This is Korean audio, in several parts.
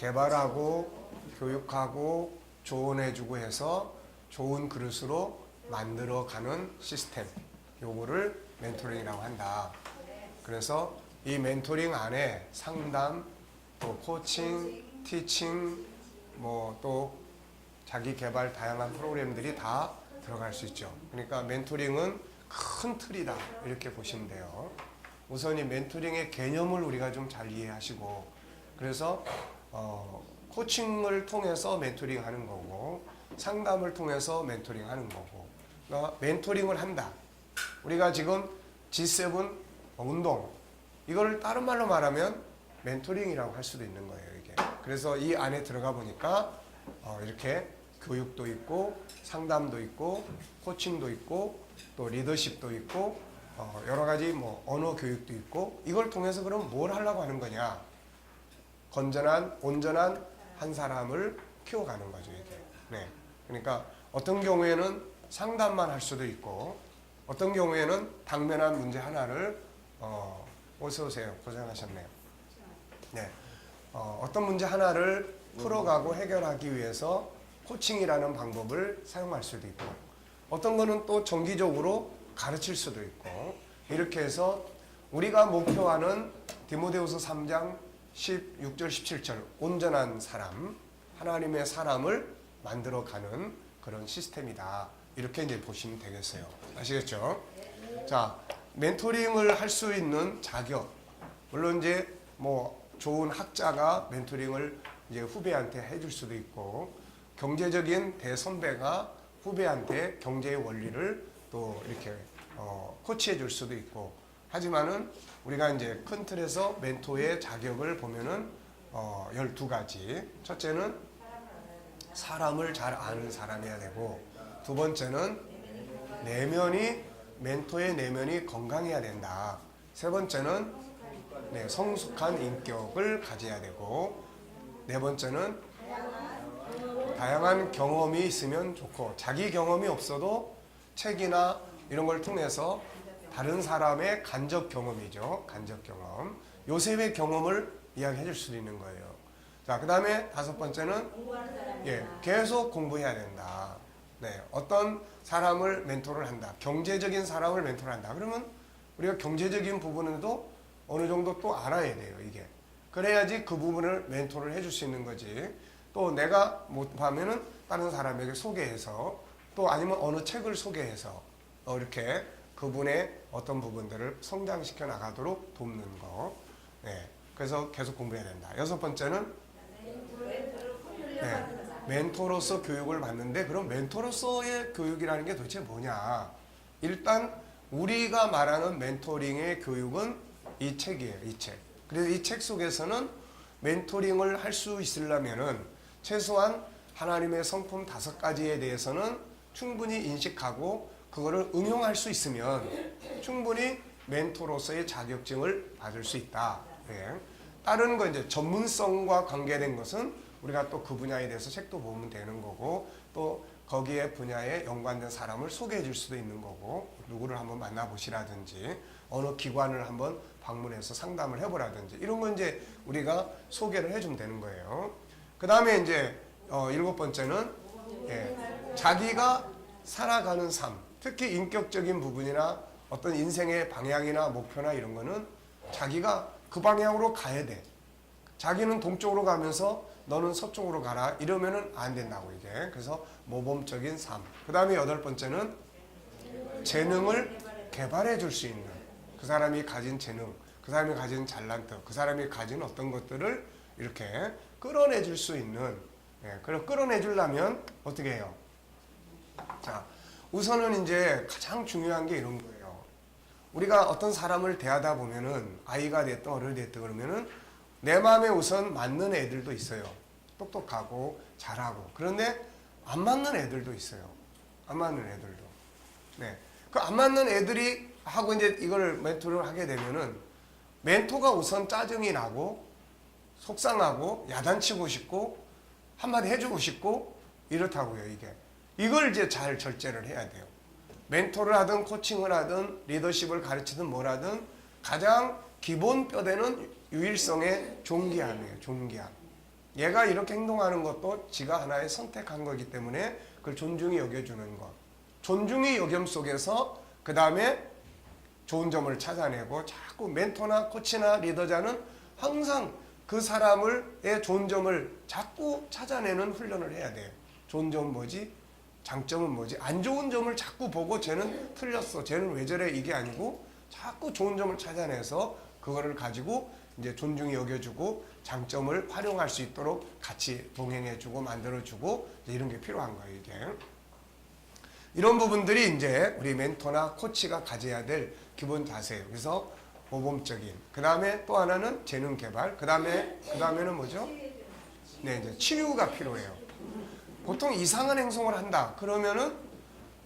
개발하고 교육하고 조언해주고 해서 좋은 그릇으로 만들어가는 시스템, 요거를 멘토링이라고 한다. 그래서 이 멘토링 안에 상담, 또 코칭, 티칭, 뭐 또 자기 개발 다양한 프로그램들이 다 들어갈 수 있죠. 그러니까 멘토링은 큰 틀이다, 이렇게 보시면 돼요. 우선 이 멘토링의 개념을 우리가 좀 잘 이해하시고, 그래서 코칭을 통해서 멘토링 하는 거고, 상담을 통해서 멘토링 하는 거고, 그러니까 멘토링을 한다. 우리가 지금 G7 운동, 이걸 다른 말로 말하면 멘토링이라고 할 수도 있는 거예요, 이게. 그래서 이 안에 들어가 보니까 이렇게 교육도 있고, 상담도 있고, 코칭도 있고, 또 리더십도 있고, 여러 가지 뭐 언어 교육도 있고, 이걸 통해서 그럼 뭘 하려고 하는 거냐? 건전한, 온전한 한 사람을 키워가는 거죠, 이게. 네. 그러니까 어떤 경우에는 상담만 할 수도 있고, 어떤 경우에는 당면한 문제 하나를 어서 오세요. 고생하셨네요. 네. 어떤 문제 하나를 풀어가고 해결하기 위해서 코칭이라는 방법을 사용할 수도 있고, 어떤 거는 또 정기적으로 가르칠 수도 있고, 이렇게 해서 우리가 목표하는 디모데후서 3장 16절 17절 온전한 사람, 하나님의 사람을 만들어가는 그런 시스템이다, 이렇게 이제 보시면 되겠어요. 아시겠죠? 자, 멘토링을 할 수 있는 자격, 물론 이제 뭐 좋은 학자가 멘토링을 이제 후배한테 해줄 수도 있고, 경제적인 대선배가 후배한테 경제의 원리를 또 이렇게 코치해 줄 수도 있고, 하지만은 우리가 이제 큰 틀에서 멘토의 자격을 보면은 12가지. 첫째는 사람을 잘 아는 사람이어야 되고, 두 번째는 멘토의 내면이 건강해야 된다. 세 번째는 성숙한 인격을 가져야 되고, 네 번째는 다양한 경험이 있으면 좋고, 자기 경험이 없어도 책이나 이런 걸 통해서 다른 사람의 간접 경험이죠. 간접 경험. 요셉의 경험을 이야기해 줄 수 있는 거예요. 자, 그 다음에 다섯 번째는 계속 공부해야 된다. 네, 어떤 사람을 멘토를 한다. 경제적인 사람을 멘토를 한다. 그러면 우리가 경제적인 부분에도 어느 정도 또 알아야 돼요, 이게. 그래야지 그 부분을 멘토를 해줄 수 있는 거지. 또 내가 못하면은 다른 사람에게 소개해서, 또 아니면 어느 책을 소개해서 이렇게 그분의 어떤 부분들을 성장시켜 나가도록 돕는 거. 네, 그래서 계속 공부해야 된다. 여섯 번째는 멘토로서 교육을 받는데, 그럼 멘토로서의 교육이라는 게 도대체 뭐냐? 일단 우리가 말하는 멘토링의 교육은 이 책이에요, 이 책. 그래서 이 책 속에서는 멘토링을 할 수 있으려면은 최소한 하나님의 성품 5가지에 대해서는 충분히 인식하고 그거를 응용할 수 있으면 충분히 멘토로서의 자격증을 받을 수 있다. 네. 다른 거 이제 전문성과 관계된 것은 우리가 또 그 분야에 대해서 책도 보면 되는 거고, 또 거기에 분야에 연관된 사람을 소개해 줄 수도 있는 거고, 누구를 한번 만나보시라든지 어느 기관을 한번 방문해서 상담을 해보라든지, 이런 건 이제 우리가 소개를 해주면 되는 거예요. 그 다음에 이제 7번째는 자기가 살아가는 삶, 특히 인격적인 부분이나 어떤 인생의 방향이나 목표나 이런 거는 자기가 그 방향으로 가야 돼. 자기는 동쪽으로 가면서 너는 서쪽으로 가라, 이러면은 안 된다고, 이게. 그래서 모범적인 삶. 그 다음에 8번째는 재능을 개발해 줄 수 있는, 그 사람이 가진 재능, 그 사람이 가진 잘난트, 그 사람이 가진 어떤 것들을 이렇게 끌어내 줄 수 있는, 그걸 끌어내 주려면 어떻게 해요? 자, 우선은 이제 가장 중요한 게 이런 거예요. 우리가 어떤 사람을 대하다 보면은, 아이가 됐든 어른이 됐든 그러면은 내 마음에 우선 맞는 애들도 있어요. 똑똑하고 잘하고. 그런데 안 맞는 애들도 있어요. 안 맞는 애들도. 네. 그 안 맞는 애들이 하고 이제 이걸 멘토를 하게 되면은 멘토가 우선 짜증이 나고 속상하고 야단치고 싶고 한마디 해주고 싶고 이렇다고요, 이게. 이걸 이제 잘 절제를 해야 돼요. 멘토를 하든 코칭을 하든 리더십을 가르치든 뭘 하든 가장 기본 뼈대는 유일성의 존귀함이에요. 존귀함. 얘가 이렇게 행동하는 것도 지가 하나의 선택한 거기 때문에 그걸 존중히 여겨주는 것. 존중의 여김 속에서 그 다음에 좋은 점을 찾아내고 자꾸 멘토나 코치나 리더자는 항상 그 사람의 좋은 점을 자꾸 찾아내는 훈련을 해야 돼요. 좋은 점은 뭐지? 장점은 뭐지? 안 좋은 점을 자꾸 보고 쟤는 틀렸어. 쟤는 왜 저래? 이게 아니고 자꾸 좋은 점을 찾아내서 그거를 가지고 이제 존중히 여겨주고 장점을 활용할 수 있도록 같이 동행해주고 만들어주고 이런 게 필요한 거예요. 이게 이런 부분들이 이제 우리 멘토나 코치가 가져야 될 기본 자세예요. 그래서 모범적인. 그 다음에 또 하나는 재능 개발. 그 다음에는 뭐죠? 네, 이제 치유가 필요해요. 보통 이상한 행동을 한다. 그러면은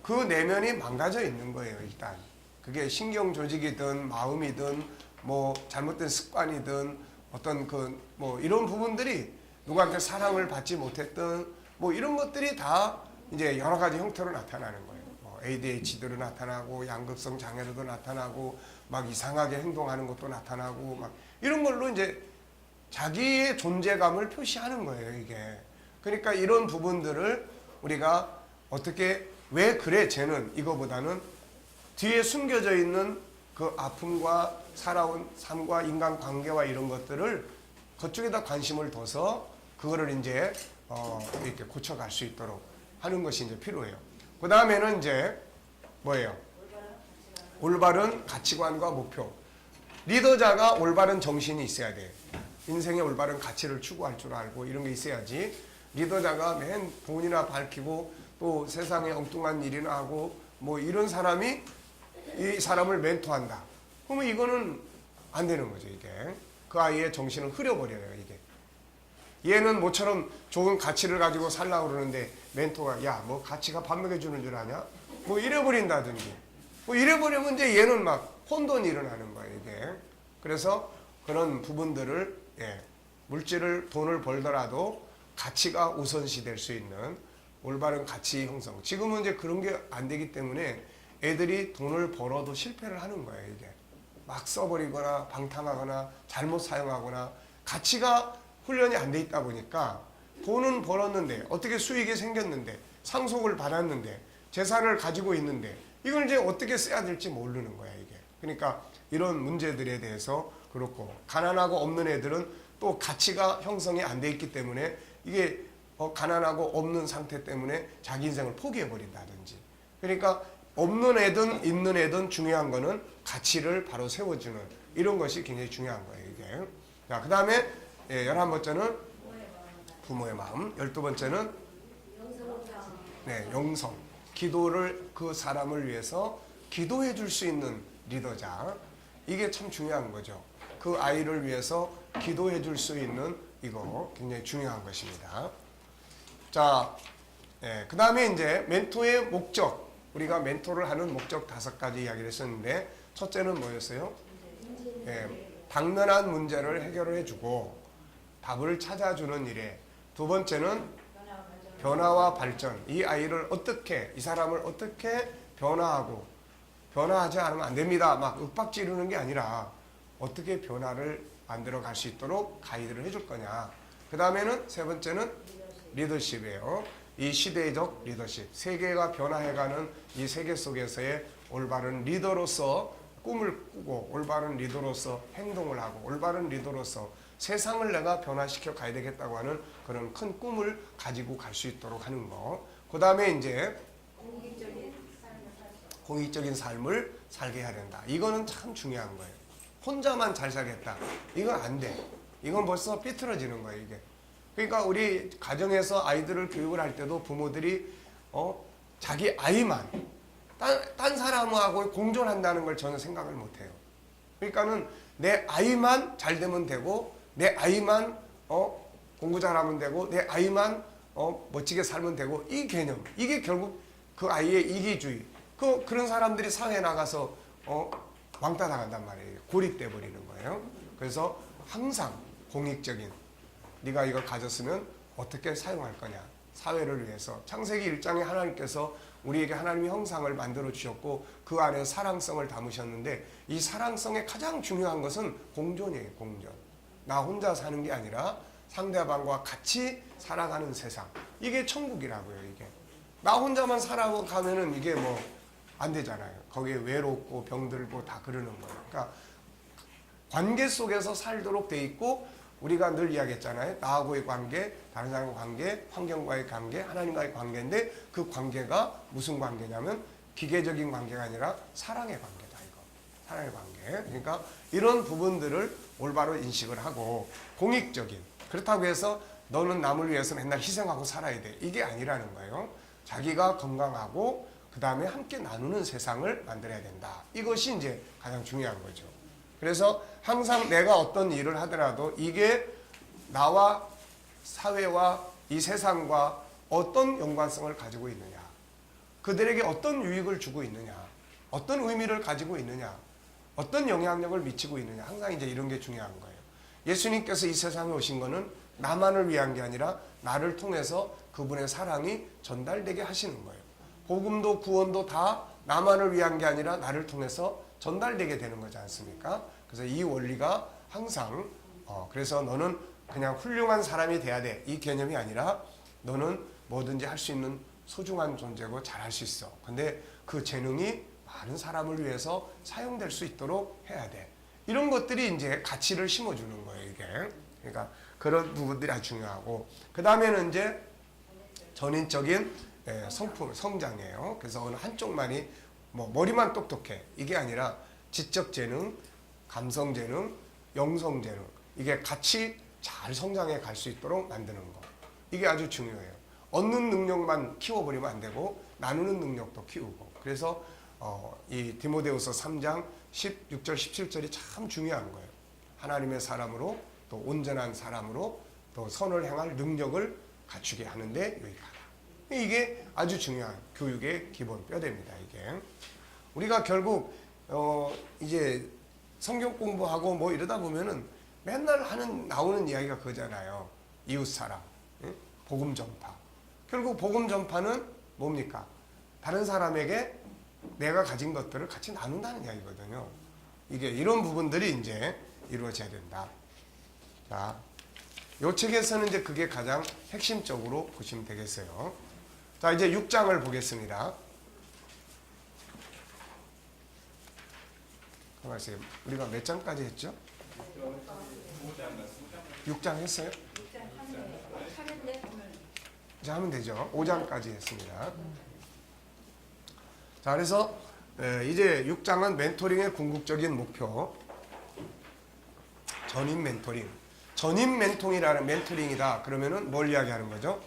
그 내면이 망가져 있는 거예요. 일단 그게 신경 조직이든 마음이든 뭐 잘못된 습관이든 어떤 그 뭐 이런 부분들이 누구한테 사랑을 받지 못했던 뭐 이런 것들이 다 이제 여러 가지 형태로 나타나는 거예요. 뭐 ADHD로 나타나고 양극성 장애로도 나타나고 막 이상하게 행동하는 것도 나타나고 막 이런 걸로 이제 자기의 존재감을 표시하는 거예요. 이게 그러니까 이런 부분들을 우리가 어떻게 왜 그래 쟤는 이거보다는 뒤에 숨겨져 있는 그 아픔과 살아온 삶과 인간관계와 이런 것들을 그쪽에다 관심을 둬서 그거를 이제 이렇게 고쳐갈 수 있도록 하는 것이 이제 필요해요. 그 다음에는 이제 뭐예요? 올바른 가치관과 목표. 리더자가 올바른 정신이 있어야 돼. 인생의 올바른 가치를 추구할 줄 알고 이런 게 있어야지. 리더자가 맨 돈이나 밝히고 또 세상에 엉뚱한 일이나 하고 뭐 이런 사람이 이 사람을 멘토한다. 그러면 이거는 안 되는 거죠, 이게. 그 아이의 정신을 흐려버려요, 이게. 얘는 모처럼 좋은 가치를 가지고 살라고 그러는데 멘토가 야, 뭐 가치가 밥 먹여주는 줄 아냐? 뭐 이래버린다든지. 뭐 이래버리면 이제 얘는 막 혼돈이 일어나는 거예요, 이게. 그래서 그런 부분들을, 물질을, 돈을 벌더라도 가치가 우선시 될 수 있는 올바른 가치 형성. 지금은 이제 그런 게 안 되기 때문에 애들이 돈을 벌어도 실패를 하는 거예요, 이게. 막 써버리거나 방탕하거나 잘못 사용하거나 가치가 훈련이 안 돼 있다 보니까 돈은 벌었는데 어떻게 수익이 생겼는데 상속을 받았는데 재산을 가지고 있는데 이걸 이제 어떻게 써야 될지 모르는 거야, 이게. 그러니까 이런 문제들에 대해서 그렇고 가난하고 없는 애들은 또 가치가 형성이 안 돼 있기 때문에 이게 가난하고 없는 상태 때문에 자기 인생을 포기해 버린다든지. 그러니까 없는 애든 있는 애든 중요한 거는 가치를 바로 세워주는 이런 것이 굉장히 중요한 거예요, 이게. 자, 그 다음에 11번째는 부모의 마음. 12번째는 영성. 기도를 그 사람을 위해서 기도해 줄 수 있는 리더자. 이게 참 중요한 거죠. 그 아이를 위해서 기도해 줄 수 있는 이거 굉장히 중요한 것입니다. 자, 그 다음에 이제 멘토의 목적. 우리가 멘토를 하는 목적 5가지 이야기를 했었는데 첫째는 뭐였어요? 당면한 문제를 해결을 해주고 답을 찾아주는 일에, 두 번째는 변화와 발전. 이 아이를 어떻게, 이 사람을 어떻게 변화하고 변화하지 않으면 안 됩니다. 막 윽박지르는 게 아니라 어떻게 변화를 만들어 갈 수 있도록 가이드를 해줄 거냐. 그 다음에는 세 번째는 리더십이에요. 이 시대적 리더십, 세계가 변화해가는 이 세계 속에서의 올바른 리더로서 꿈을 꾸고 올바른 리더로서 행동을 하고 올바른 리더로서 세상을 내가 변화시켜 가야 되겠다고 하는 그런 큰 꿈을 가지고 갈 수 있도록 하는 거. 그 다음에 이제 공익적인 삶을 살게 해야 된다. 이거는 참 중요한 거예요. 혼자만 잘 살겠다. 이건 안 돼. 이건 벌써 삐뚤어지는 거예요, 이게. 그러니까 우리 가정에서 아이들을 교육을 할 때도 부모들이 자기 아이만 딴 사람하고 공존한다는 걸 저는 생각을 못해요. 그러니까는 내 아이만 잘 되면 되고 내 아이만 공부 잘하면 되고 내 아이만 멋지게 살면 되고 이 개념, 이게 결국 그 아이의 이기주의. 그런 사람들이 사회에 나가서 왕따 당한단 말이에요. 고립돼 버리는 거예요. 그래서 항상 공익적인, 네가 이걸 가졌으면 어떻게 사용할 거냐. 사회를 위해서. 창세기 1장에 하나님께서 우리에게 하나님의 형상을 만들어 주셨고 그 안에 사랑성을 담으셨는데 이 사랑성의 가장 중요한 것은 공존이에요. 공존. 나 혼자 사는 게 아니라 상대방과 같이 살아가는 세상. 이게 천국이라고요, 이게. 나 혼자만 살아가면은 이게 뭐 안 되잖아요. 거기에 외롭고 병들고 다 그러는 거예요. 그러니까 관계 속에서 살도록 돼 있고, 우리가 늘 이야기했잖아요. 나하고의 관계, 다른 사람과의 관계, 환경과의 관계, 하나님과의 관계인데, 그 관계가 무슨 관계냐면 기계적인 관계가 아니라 사랑의 관계다, 이거. 사랑의 관계. 그러니까 이런 부분들을 올바로 인식을 하고, 공익적인. 그렇다고 해서 너는 남을 위해서 맨날 희생하고 살아야 돼, 이게 아니라는 거예요. 자기가 건강하고 그 다음에 함께 나누는 세상을 만들어야 된다. 이것이 이제 가장 중요한 거죠. 그래서 항상 내가 어떤 일을 하더라도 이게 나와 사회와 이 세상과 어떤 연관성을 가지고 있느냐, 그들에게 어떤 유익을 주고 있느냐, 어떤 의미를 가지고 있느냐, 어떤 영향력을 미치고 있느냐, 항상 이제 이런 게 중요한 거예요. 예수님께서 이 세상에 오신 거는 나만을 위한 게 아니라 나를 통해서 그분의 사랑이 전달되게 하시는 거예요. 복음도 구원도 다 나만을 위한 게 아니라 나를 통해서 전달되게 되는 거지 않습니까? 그래서 이 원리가 항상 그래서 너는 그냥 훌륭한 사람이 돼야 돼, 이 개념이 아니라 너는 뭐든지 할 수 있는 소중한 존재고 잘할 수 있어. 근데 그 재능이 많은 사람을 위해서 사용될 수 있도록 해야 돼. 이런 것들이 이제 가치를 심어주는 거예요, 이게. 그러니까 그런 부분들이 아주 중요하고, 그 다음에는 이제 전인적인 성품, 성장이에요. 그래서 어느 한쪽만이 뭐 머리만 똑똑해, 이게 아니라 지적 재능, 감성 재능, 영성 재능, 이게 같이 잘 성장해 갈 수 있도록 만드는 거. 이게 아주 중요해요. 얻는 능력만 키워버리면 안 되고 나누는 능력도 키우고. 그래서 이 디모데후서 3장 16절 17절이 참 중요한 거예요. 하나님의 사람으로, 또 온전한 사람으로, 또 선을 행할 능력을 갖추게 하는데 유익하다. 이게 아주 중요한 교육의 기본 뼈대입니다. 이게 우리가 결국 이제 성경 공부하고 뭐 이러다 보면은 맨날 나오는 이야기가 그거잖아요. 이웃 사랑, 복음 전파. 결국 복음 전파는 뭡니까? 다른 사람에게 내가 가진 것들을 같이 나눈다는 이야기거든요. 이게 이런 부분들이 이제 이루어져야 된다. 자, 요 책에서는 이제 그게 가장 핵심적으로 보시면 되겠어요. 자, 이제 6장을 보겠습니다. 가만히 우리가 몇 장까지 했죠? 6장 했어요? 이제 하면 되죠. 5장까지 했습니다. 자, 그래서 이제 6장은 멘토링의 궁극적인 목표, 전임 멘토링. 전임 멘토링이다. 그러면은 뭘 이야기하는 거죠?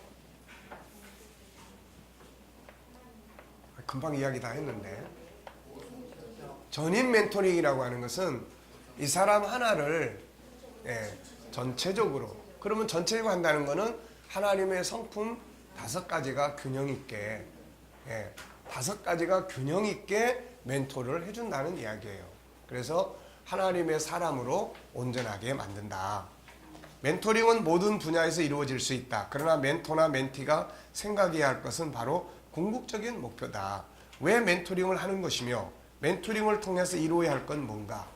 금방 이야기 다 했는데, 전임 멘토링이라고 하는 것은 이 사람 하나를 전체적으로, 그러면 전체적으로 한다는 것은 하나님의 성품 5가지가 균형 있게, 5가지가 균형 있게 멘토를 해준다는 이야기예요. 그래서 하나님의 사람으로 온전하게 만든다. 멘토링은 모든 분야에서 이루어질 수 있다. 그러나 멘토나 멘티가 생각해야 할 것은 바로 궁극적인 목표다. 왜 멘토링을 하는 것이며 멘토링을 통해서 이루어야 할 건 뭔가.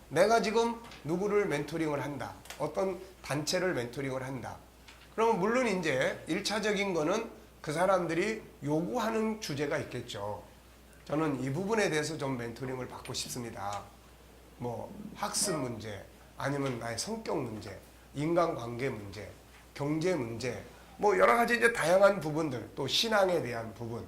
내가 지금 누구를 멘토링을 한다. 어떤 단체를 멘토링을 한다. 그러면 물론 이제 1차적인 거는 그 사람들이 요구하는 주제가 있겠죠. 저는 이 부분에 대해서 좀 멘토링을 받고 싶습니다. 뭐 학습 문제, 아니면 나의 성격 문제, 인간관계 문제, 경제 문제, 뭐 여러 가지 이제 다양한 부분들, 또 신앙에 대한 부분,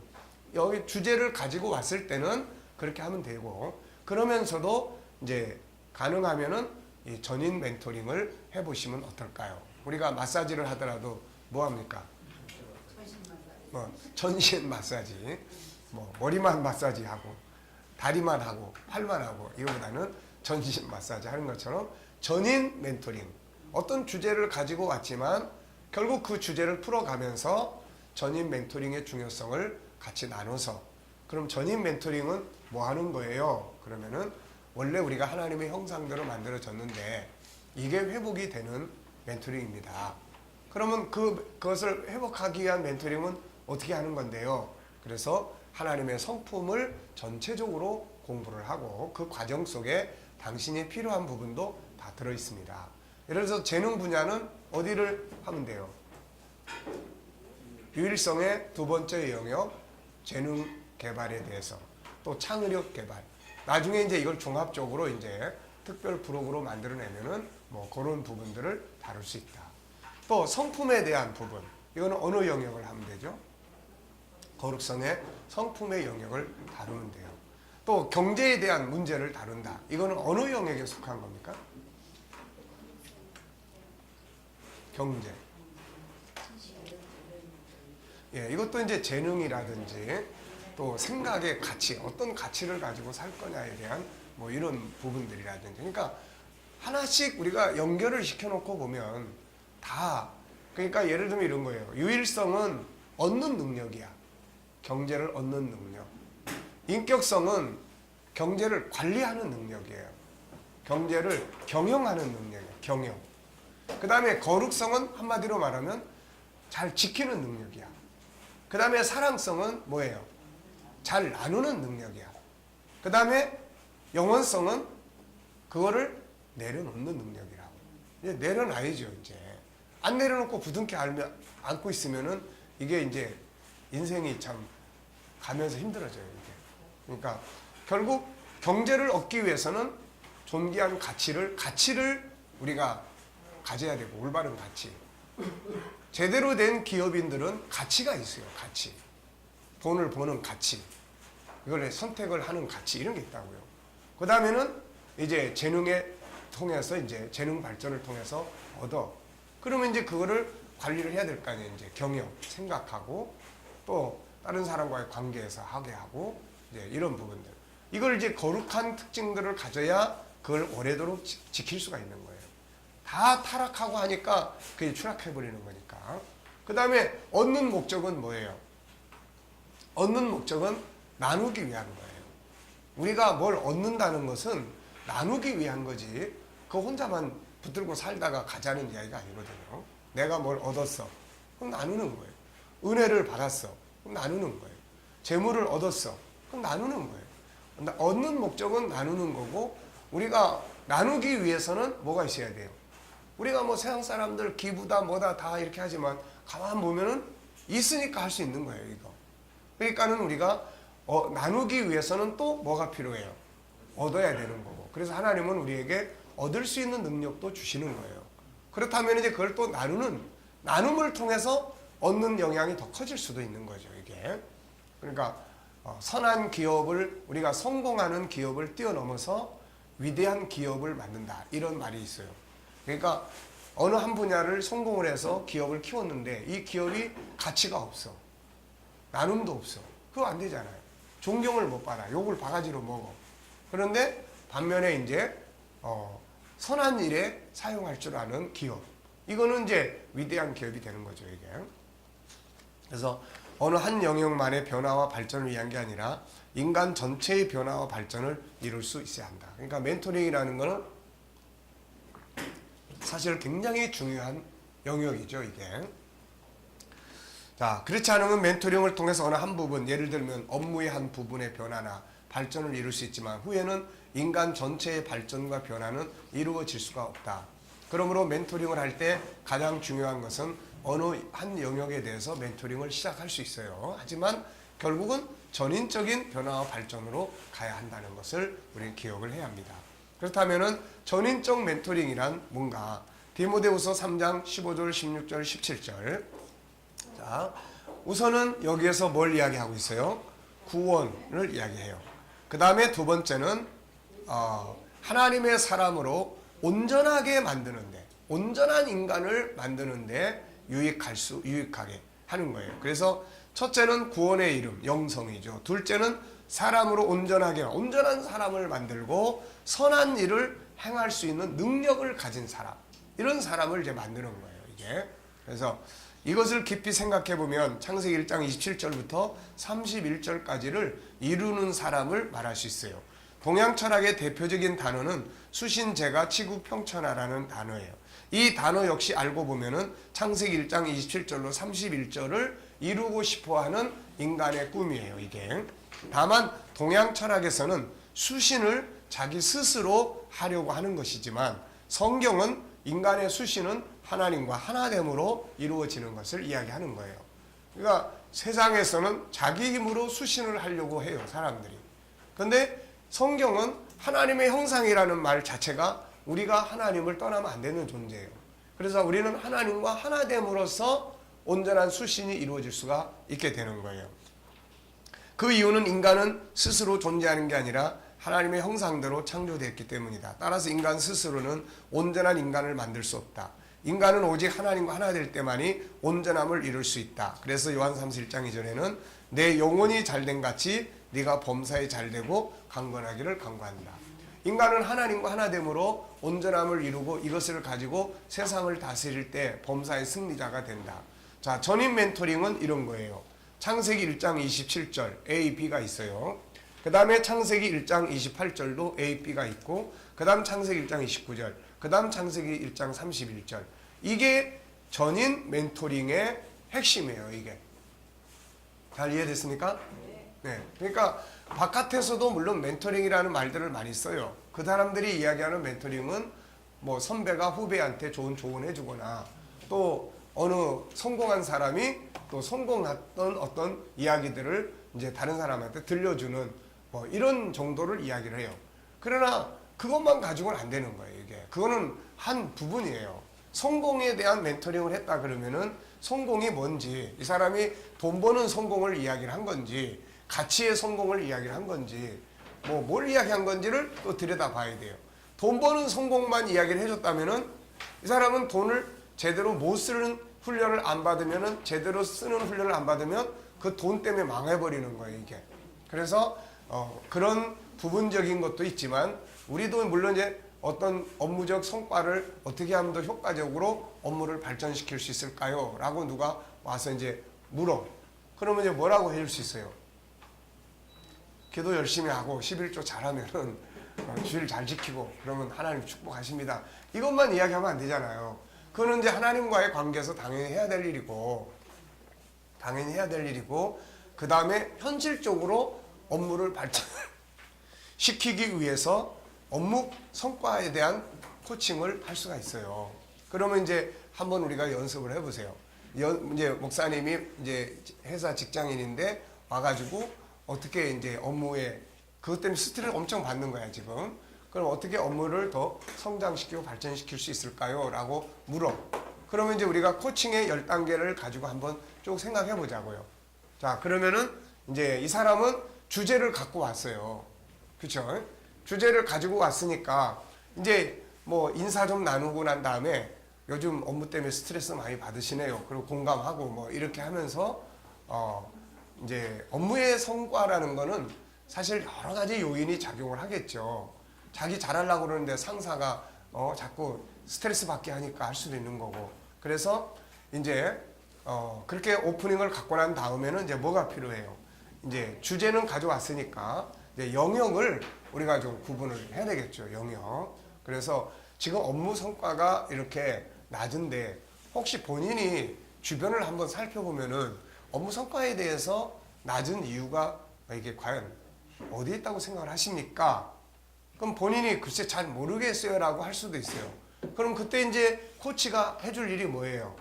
여기 주제를 가지고 왔을 때는 그렇게 하면 되고, 그러면서도 이제 가능하면은 이 전인 멘토링을 해보시면 어떨까요? 우리가 마사지를 하더라도 뭐 합니까? 전신 마사지, 뭐 머리만 마사지 하고 다리만 하고 팔만 하고 이거보다는 전신 마사지 하는 것처럼 전인 멘토링, 어떤 주제를 가지고 왔지만 결국 그 주제를 풀어가면서 전인 멘토링의 중요성을 같이 나눠서, 그럼 전인 멘토링은 뭐 하는 거예요? 그러면은 원래 우리가 하나님의 형상대로 만들어졌는데 이게 회복이 되는 멘토링입니다. 그러면 그것을 회복하기 위한 멘토링은 어떻게 하는 건데요? 그래서 하나님의 성품을 전체적으로 공부를 하고 그 과정 속에 당신이 필요한 부분도 다 들어있습니다. 예를 들어서 재능 분야는 어디를 하면 돼요? 유일성의 두 번째 영역, 재능 개발에 대해서, 또 창의력 개발. 나중에 이제 이걸 종합적으로 이제 특별 프로그램으로 만들어내면은 뭐 그런 부분들을 다룰 수 있다. 또 성품에 대한 부분, 이거는 어느 영역을 하면 되죠? 거룩성의 성품의 영역을 다루면 돼요. 또 경제에 대한 문제를 다룬다. 이거는 어느 영역에 속한 겁니까? 경제. 예, 이것도 이제 재능이라든지 또 생각의 가치, 어떤 가치를 가지고 살 거냐에 대한 뭐 이런 부분들이라든지. 그러니까 하나씩 우리가 연결을 시켜놓고 보면 다, 그러니까 예를 들면 이런 거예요. 유일성은 얻는 능력이야. 경제를 얻는 능력. 인격성은 경제를 관리하는 능력이에요. 경제를 경영하는 능력이에요. 경영. 그 다음에 거룩성은 한마디로 말하면 잘 지키는 능력이야. 그 다음에 사랑성은 뭐예요? 잘 나누는 능력이야. 그 다음에 영원성은 그거를 내려놓는 능력이라고. 이제 내려놔야죠, 이제. 안 내려놓고 부둥켜 안고 있으면은 이게 이제 인생이 참 가면서 힘들어져요, 이게. 그러니까 결국 경제를 얻기 위해서는 존귀한 가치를 우리가 가져야 되고, 올바른 가치. 제대로 된 기업인들은 가치가 있어요, 가치. 돈을 버는 가치. 이걸 선택을 하는 가치, 이런 게 있다고요. 그 다음에는 이제 재능에 통해서 이제 재능 발전을 통해서 얻어. 그러면 이제 그거를 관리를 해야 될 거 아니에요. 이제 경영, 생각하고 또 다른 사람과의 관계에서 하게 하고 이제 이런 부분들. 이걸 이제 거룩한 특징들을 가져야 그걸 오래도록 지킬 수가 있는 거예요. 다 타락하고 하니까 그게 추락해버리는 거니까. 그 다음에 얻는 목적은 뭐예요? 얻는 목적은 나누기 위한 거예요. 우리가 뭘 얻는다는 것은 나누기 위한 거지, 그거 혼자만 붙들고 살다가 가자는 이야기가 아니거든요. 내가 뭘 얻었어. 그럼 나누는 거예요. 은혜를 받았어. 그럼 나누는 거예요. 재물을 얻었어. 그럼 나누는 거예요. 근데 얻는 목적은 나누는 거고, 우리가 나누기 위해서는 뭐가 있어야 돼요? 우리가 뭐 세상 사람들 기부다 뭐다 다 이렇게 하지만 가만 보면은 있으니까 할 수 있는 거예요, 이거. 그러니까는 우리가 나누기 위해서는 또 뭐가 필요해요? 얻어야 되는 거고. 그래서 하나님은 우리에게 얻을 수 있는 능력도 주시는 거예요. 그렇다면 이제 그걸 또 나눔을 통해서 얻는 영향이 더 커질 수도 있는 거죠, 이게. 그러니까 선한 기업을, 우리가 성공하는 기업을 뛰어넘어서 위대한 기업을 만든다, 이런 말이 있어요. 그러니까 어느 한 분야를 성공을 해서 기업을 키웠는데 이 기업이 가치가 없어. 나눔도 없어. 그거 안 되잖아요. 존경을 못 받아. 욕을 바가지로 먹어. 그런데 반면에 이제 선한 일에 사용할 줄 아는 기업. 이거는 이제 위대한 기업이 되는 거죠, 이게. 그래서 어느 한 영역만의 변화와 발전을 위한 게 아니라 인간 전체의 변화와 발전을 이룰 수 있어야 한다. 그러니까 멘토링이라는 거는 사실 굉장히 중요한 영역이죠, 이게. 자, 그렇지 않으면 멘토링을 통해서 어느 한 부분, 예를 들면 업무의 한 부분의 변화나 발전을 이룰 수 있지만 후에는 인간 전체의 발전과 변화는 이루어질 수가 없다. 그러므로 멘토링을 할 때 가장 중요한 것은 어느 한 영역에 대해서 멘토링을 시작할 수 있어요. 하지만 결국은 전인적인 변화와 발전으로 가야 한다는 것을 우리는 기억을 해야 합니다. 그렇다면은 전인적 멘토링이란 뭔가? 디모데후서 3장 15절, 16절, 17절. 자, 우선은 여기에서 뭘 이야기하고 있어요? 구원을 이야기해요. 그 다음에 두 번째는 하나님의 사람으로 온전하게 만드는데, 온전한 인간을 만드는데 유익하게 하는 거예요. 그래서 첫째는 구원의 이름, 영성이죠. 둘째는 사람으로 온전한 사람을 만들고 선한 일을 행할 수 있는 능력을 가진 사람, 이런 사람을 이제 만드는 거예요, 이게. 그래서 이것을 깊이 생각해 보면 창세기 1장 27절부터 31절까지를 이루는 사람을 말할 수 있어요. 동양 철학의 대표적인 단어는 수신제가 치국평천하라는 단어예요. 이 단어 역시 알고 보면은 창세기 1장 27절로 31절을 이루고 싶어하는 인간의 꿈이에요, 이게. 다만 동양 철학에서는 수신을 자기 스스로 하려고 하는 것이지만 성경은 인간의 수신은 하나님과 하나됨으로 이루어지는 것을 이야기하는 거예요. 그러니까 세상에서는 자기 힘으로 수신을 하려고 해요, 사람들이. 근데 성경은 하나님의 형상이라는 말 자체가 우리가 하나님을 떠나면 안 되는 존재예요. 그래서 우리는 하나님과 하나됨으로써 온전한 수신이 이루어질 수가 있게 되는 거예요. 그 이유는 인간은 스스로 존재하는 게 아니라 하나님의 형상대로 창조되었기 때문이다. 따라서 인간 스스로는 온전한 인간을 만들 수 없다. 인간은 오직 하나님과 하나 될 때만이 온전함을 이룰 수 있다. 그래서 요한 3서 1장 2절에는 내 영혼이 잘된 같이 네가 범사에 잘되고 강건하기를 간구한다. 인간은 하나님과 하나됨으로 온전함을 이루고 이것을 가지고 세상을 다스릴 때 범사의 승리자가 된다. 자, 전인 멘토링은 이런 거예요. 창세기 1장 27절 A, B가 있어요. 그 다음에 창세기 1장 28절도 A, B가 있고 그 다음 창세기 1장 29절 그 다음 창세기 1장 31절 이게 전인 멘토링의 핵심이에요. 이게 잘 이해됐습니까? 네. 그러니까 바깥에서도 물론 멘토링이라는 말들을 많이 써요. 그 사람들이 이야기하는 멘토링은 뭐 선배가 후배한테 좋은 조언해 주거나 또 어느 성공한 사람이 또 성공했던 어떤 이야기들을 이제 다른 사람한테 들려주는 뭐 이런 정도를 이야기를 해요. 그러나 그것만 가지고는 안 되는 거예요. 이게 그거는 한 부분이에요. 성공에 대한 멘토링을 했다 그러면은 성공이 뭔지, 이 사람이 돈 버는 성공을 이야기를 한 건지, 가치의 성공을 이야기를 한 건지, 뭐 뭘 이야기한 건지를 또 들여다봐야 돼요. 돈 버는 성공만 이야기를 해줬다면은 이 사람은 돈을 제대로 못 쓰는 훈련을 안 받으면은, 제대로 쓰는 훈련을 안 받으면 그 돈 때문에 망해버리는 거예요, 이게. 그래서 그런 부분적인 것도 있지만 우리도 물론 이제 어떤 업무적 성과를 어떻게 하면 더 효과적으로 업무를 발전시킬 수 있을까요? 라고 누가 와서 이제 물어. 그러면 이제 뭐라고 해줄 수 있어요? 기도 열심히 하고 11조 잘하면은 주일 잘 지키고 그러면 하나님 축복하십니다. 이것만 이야기하면 안 되잖아요. 그거는 이제 하나님과의 관계에서 당연히 해야 될 일이고, 그 다음에 현실적으로 업무를 발전시키기 위해서 업무 성과에 대한 코칭을 할 수가 있어요. 그러면 이제 한번 우리가 연습을 해보세요. 이제 목사님이 이제 회사 직장인인데 와가지고 어떻게 이제 업무에 그것 때문에 스트레스를 엄청 받는 거야 지금. 그럼 어떻게 업무를 더 성장시키고 발전시킬 수 있을까요? 라고 물어. 그러면 이제 우리가 코칭의 10단계를 가지고 한번 쭉 생각해 보자고요. 자, 그러면은 이제 이 사람은 주제를 갖고 왔어요. 그쵸? 주제를 가지고 왔으니까 이제 뭐 인사 좀 나누고 난 다음에 요즘 업무 때문에 스트레스 많이 받으시네요. 그리고 공감하고 뭐 이렇게 하면서 이제 업무의 성과라는 거는 사실 여러 가지 요인이 작용을 하겠죠. 자기 잘하려고 그러는데 상사가 자꾸 스트레스 받게 하니까 할 수도 있는 거고. 그래서 이제 그렇게 오프닝을 갖고 난 다음에는 이제 뭐가 필요해요? 이제 주제는 가져왔으니까 이제 영역을 우리가 좀 구분을 해야 되겠죠. 영역. 그래서 지금 업무 성과가 이렇게 낮은데 혹시 본인이 주변을 한번 살펴보면은 업무 성과에 대해서 낮은 이유가 이게 과연 어디에 있다고 생각을 하십니까? 그럼 본인이 글쎄 잘 모르겠어요 라고 할 수도 있어요. 그럼 그때 이제 코치가 해줄 일이 뭐예요?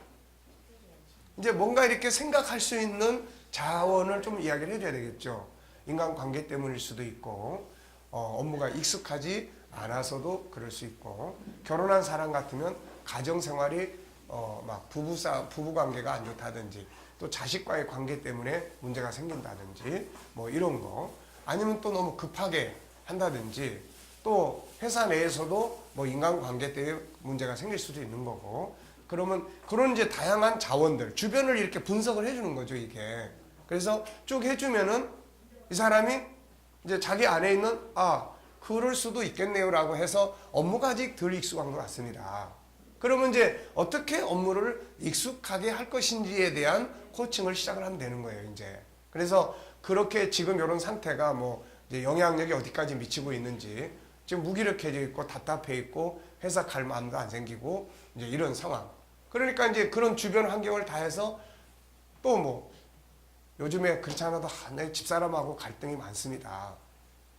이제 뭔가 이렇게 생각할 수 있는 자원을 좀 이야기를 해줘야 되겠죠. 인간관계 때문일 수도 있고 업무가 익숙하지 않아서도 그럴 수 있고, 결혼한 사람 같으면 가정생활이 막 부부관계가 안 좋다든지 또 자식과의 관계 때문에 문제가 생긴다든지 뭐 이런 거, 아니면 또 너무 급하게 한다든지 또 회사 내에서도 뭐 인간관계 때문에 문제가 생길 수도 있는 거고, 그러면 그런 이제 다양한 자원들, 주변을 이렇게 분석을 해주는 거죠, 이게. 그래서 쭉 해주면은 이 사람이 이제 자기 안에 있는 그럴 수도 있겠네요라고 해서 업무가 아직 덜 익숙한 것 같습니다. 그러면 이제 어떻게 업무를 익숙하게 할 것인지에 대한 코칭을 시작을 하면 되는 거예요, 이제. 그래서 그렇게 지금 이런 상태가 뭐 이제 영향력이 어디까지 미치고 있는지, 지금 무기력해져 있고 답답해 있고 회사 갈 마음도 안 생기고 이제 이런 상황. 그러니까 이제 그런 주변 환경을 다 해서 또 뭐 요즘에 그렇지 않아도 내 집사람하고 갈등이 많습니다.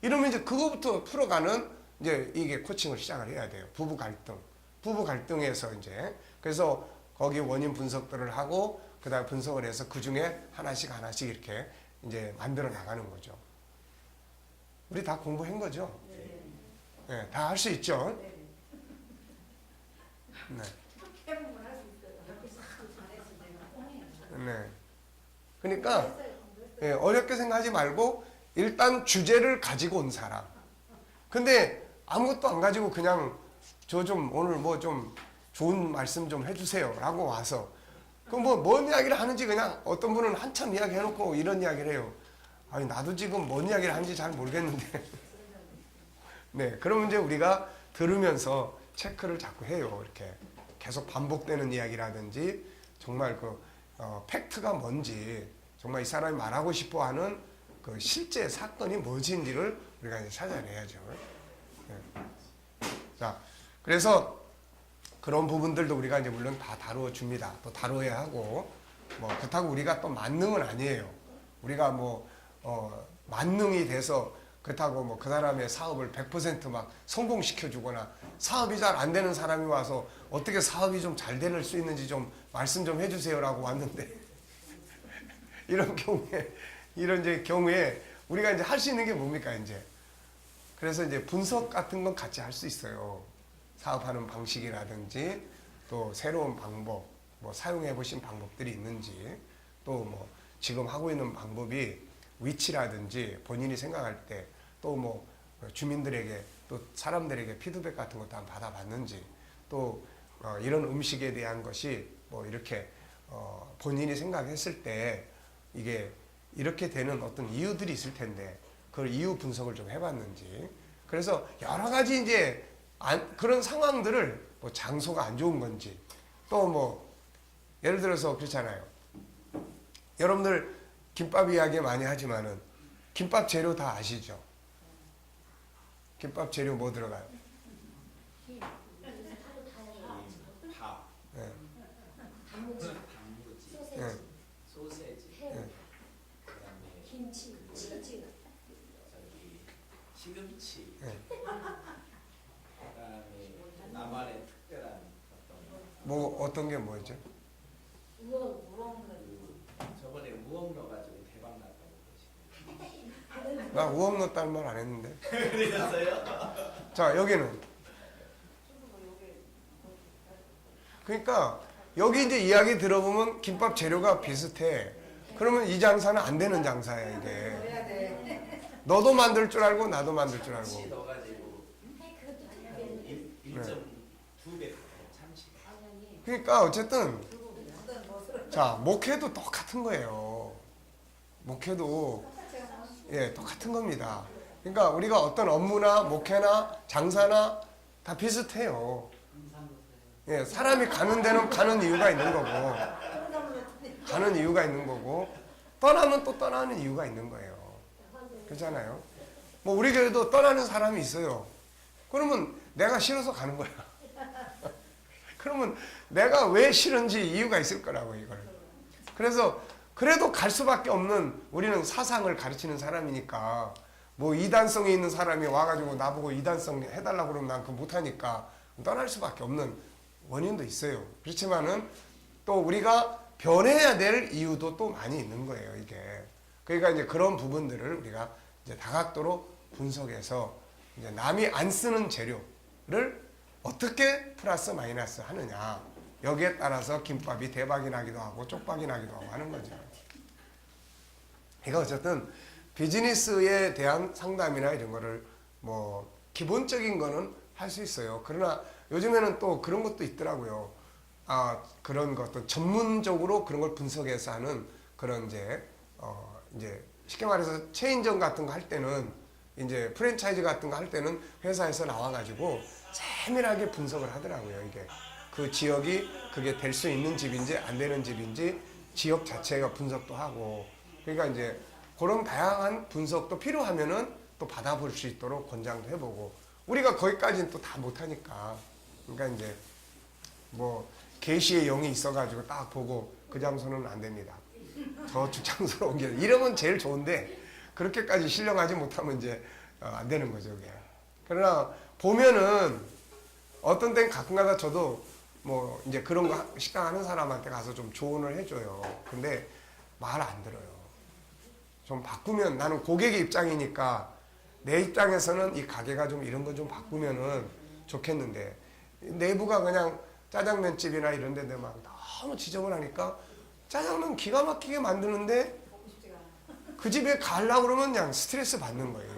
이러면 이제 그거부터 풀어가는 이제 이게 코칭을 시작을 해야 돼요. 부부 갈등. 부부 갈등에서 이제 그래서 거기 원인 분석들을 하고 그다음 분석을 해서 그 중에 하나씩 하나씩 이렇게 이제 만들어 나가는 거죠. 우리 다 공부한 거죠? 네, 다 할 수 있죠? 네. 네. 그러니까 예, 어렵게 생각하지 말고 일단 주제를 가지고 온 사람. 근데 아무것도 안 가지고 그냥 저 좀 오늘 뭐 좀 좋은 말씀 좀 해주세요 라고 와서 그럼 뭔 이야기를 하는지 그냥 어떤 분은 한참 이야기 해놓고 이런 이야기를 해요. 아니 나도 지금 뭔 이야기를 하는지 잘 모르겠는데 네, 그러면 이제 우리가 들으면서 체크를 자꾸 해요. 이렇게 계속 반복되는 이야기라든지 정말 팩트가 뭔지 정말 이 사람이 말하고 싶어하는 그 실제 사건이 무엇인지를 우리가 이제 찾아내야죠. 네. 자, 그래서 그런 부분들도 우리가 이제 물론 다 다루어 줍니다. 또 다루어야 하고 뭐 그렇다고 우리가 또 만능은 아니에요. 우리가 만능이 돼서 그렇다고 뭐 그 사람의 사업을 100%막 성공시켜 주거나 사업이 잘 안 되는 사람이 와서 어떻게 사업이 좀 잘 될 수 있는지 좀 말씀 좀 해주세요라고 왔는데 이런 경우에 우리가 이제 할 수 있는 게 뭡니까 이제 그래서 이제 분석 같은 건 같이 할 수 있어요. 사업하는 방식이라든지 또 새로운 방법 뭐 사용해 보신 방법들이 있는지 또 뭐 지금 하고 있는 방법이 위치라든지 본인이 생각할 때 또 뭐 주민들에게 또 사람들에게 피드백 같은 것도 한번 받아봤는지 또 이런 음식에 대한 것이 뭐 이렇게 본인이 생각했을 때 이게 이렇게 되는 어떤 이유들이 있을 텐데 그 이유 분석을 좀 해봤는지 그래서 여러 가지 이제 그런 상황들을 뭐 장소가 안 좋은 건지 또 뭐 예를 들어서 그렇잖아요. 여러분들 김밥 이야기 많이 하지만은 김밥 재료 다 아시죠? 김밥 재료 뭐 들어가요? 밥, 네. 단무지, 네. 소세지, 네. 그다음에 김치, 치즈, 시금치, 네. 그다음에 나만의 특별한 뭐 어떤 게 뭐였죠? 무언가. 저번에 우엉 넣어가지고 대박 났다고 그러시네요. 나 우엉 넣었다는 말 안 했는데. 그러셨어요? 자 여기는 그러니까 여기 이제 이야기 들어보면 김밥 재료가 비슷해. 그러면 이 장사는 안 되는 장사야 이게. 너도 만들 줄 알고 나도 만들 줄 참치 알고. 넣어가지고 1.2배 참치. 그러니까 어쨌든 자 목회도 똑같은 거예요. 목회도 예 똑같은 겁니다. 그러니까 우리가 어떤 업무나 목회나 장사나 다 비슷해요. 예 사람이 가는 데는 가는 이유가 있는 거고 가는 이유가 있는 거고 떠나면 또 떠나는 이유가 있는 거예요. 그렇잖아요. 뭐 우리 교회도 떠나는 사람이 있어요. 그러면 내가 싫어서 가는 거야. 그러면 내가 왜 싫은지 이유가 있을 거라고 이걸. 그래서 그래도 갈 수밖에 없는 우리는 사상을 가르치는 사람이니까 뭐 이단성이 있는 사람이 와가지고 나보고 이단성 해달라고 그러면 난 그거 못하니까 떠날 수밖에 없는 원인도 있어요. 그렇지만은 또 우리가 변해야 될 이유도 또 많이 있는 거예요 이게. 그러니까 이제 그런 부분들을 우리가 이제 다각도로 분석해서 이제 남이 안 쓰는 재료를 어떻게 플러스 마이너스 하느냐 여기에 따라서 김밥이 대박이 나기도 하고 쪽박이 나기도 하고 하는 거죠. 그러니까 어쨌든 비즈니스에 대한 상담이나 이런 거를 뭐 기본적인 거는 할 수 있어요. 그러나 요즘에는 또 그런 것도 있더라고요. 그런 것도 전문적으로 그런 걸 분석해서 하는 그런 이제 쉽게 말해서 체인점 같은 거 할 때는 이제 프랜차이즈 같은 거 할 때는 회사에서 나와가지고 세밀하게 분석을 하더라고요. 이게 그 지역이 그게 될 수 있는 집인지 안 되는 집인지 지역 자체가 분석도 하고 그러니까 이제 그런 다양한 분석도 필요하면은 또 받아볼 수 있도록 권장도 해보고 우리가 거기까지는 또 다 못하니까 그러니까 이제 뭐 계시의 영이 있어가지고 딱 보고 그 장소는 안 됩니다. 저축 장소로 옮겨 이러면 제일 좋은데 그렇게까지 신령하지 못하면 이제 안 되는 거죠. 그게. 그러나 보면은 어떤 땐 가끔가다 저도 뭐 이제 그런 거 식당 하는 사람한테 가서 좀 조언을 해줘요. 근데 말 안 들어요. 좀 바꾸면, 나는 고객의 입장이니까 내 입장에서는 이 가게가 좀 이런 거 좀 바꾸면은 좋겠는데, 내부가 그냥 짜장면집이나 이런 데들 막 너무 지저분하니까 짜장면 기가 막히게 만드는데 그 집에 가려고 그러면 그냥 스트레스 받는 거예요.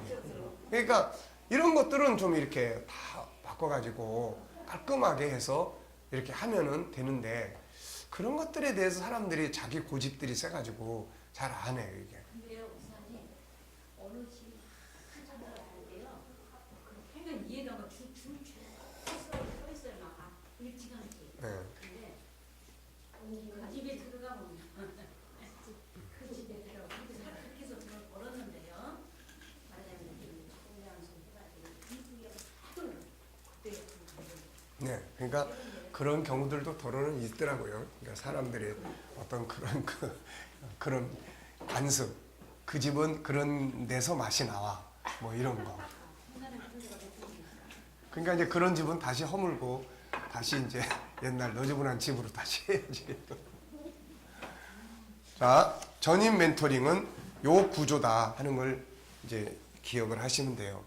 그러니까 이런 것들은 좀 이렇게 다 바꿔가지고 깔끔하게 해서 이렇게 하면은 되는데, 그런 것들에 대해서 사람들이 자기 고집들이 세가지고 잘 안 해요, 이게. 근데요, 우선이 어느 집 한참 들어가는데요. 그 행간 이해다가 서 있어요, 막 일찌감치. 네. 근데 그 집에 들어가면 그 집에 들어가 그렇게 해서 벌었는데요. 말하자면 공장에서 해가지고 이쁘게 하도 그때 네, 그러니까 그런 경우들도 도로는 있더라고요. 그러니까 사람들이 어떤 그런 관습, 그 집은 그런 데서 맛이 나와, 뭐 이런 거. 그러니까 이제 그런 집은 다시 허물고 다시 이제 옛날 너저분한 집으로 다시 해야지. 자, 전임 멘토링은 요 구조다 하는 걸 이제 기억을 하시면 돼요.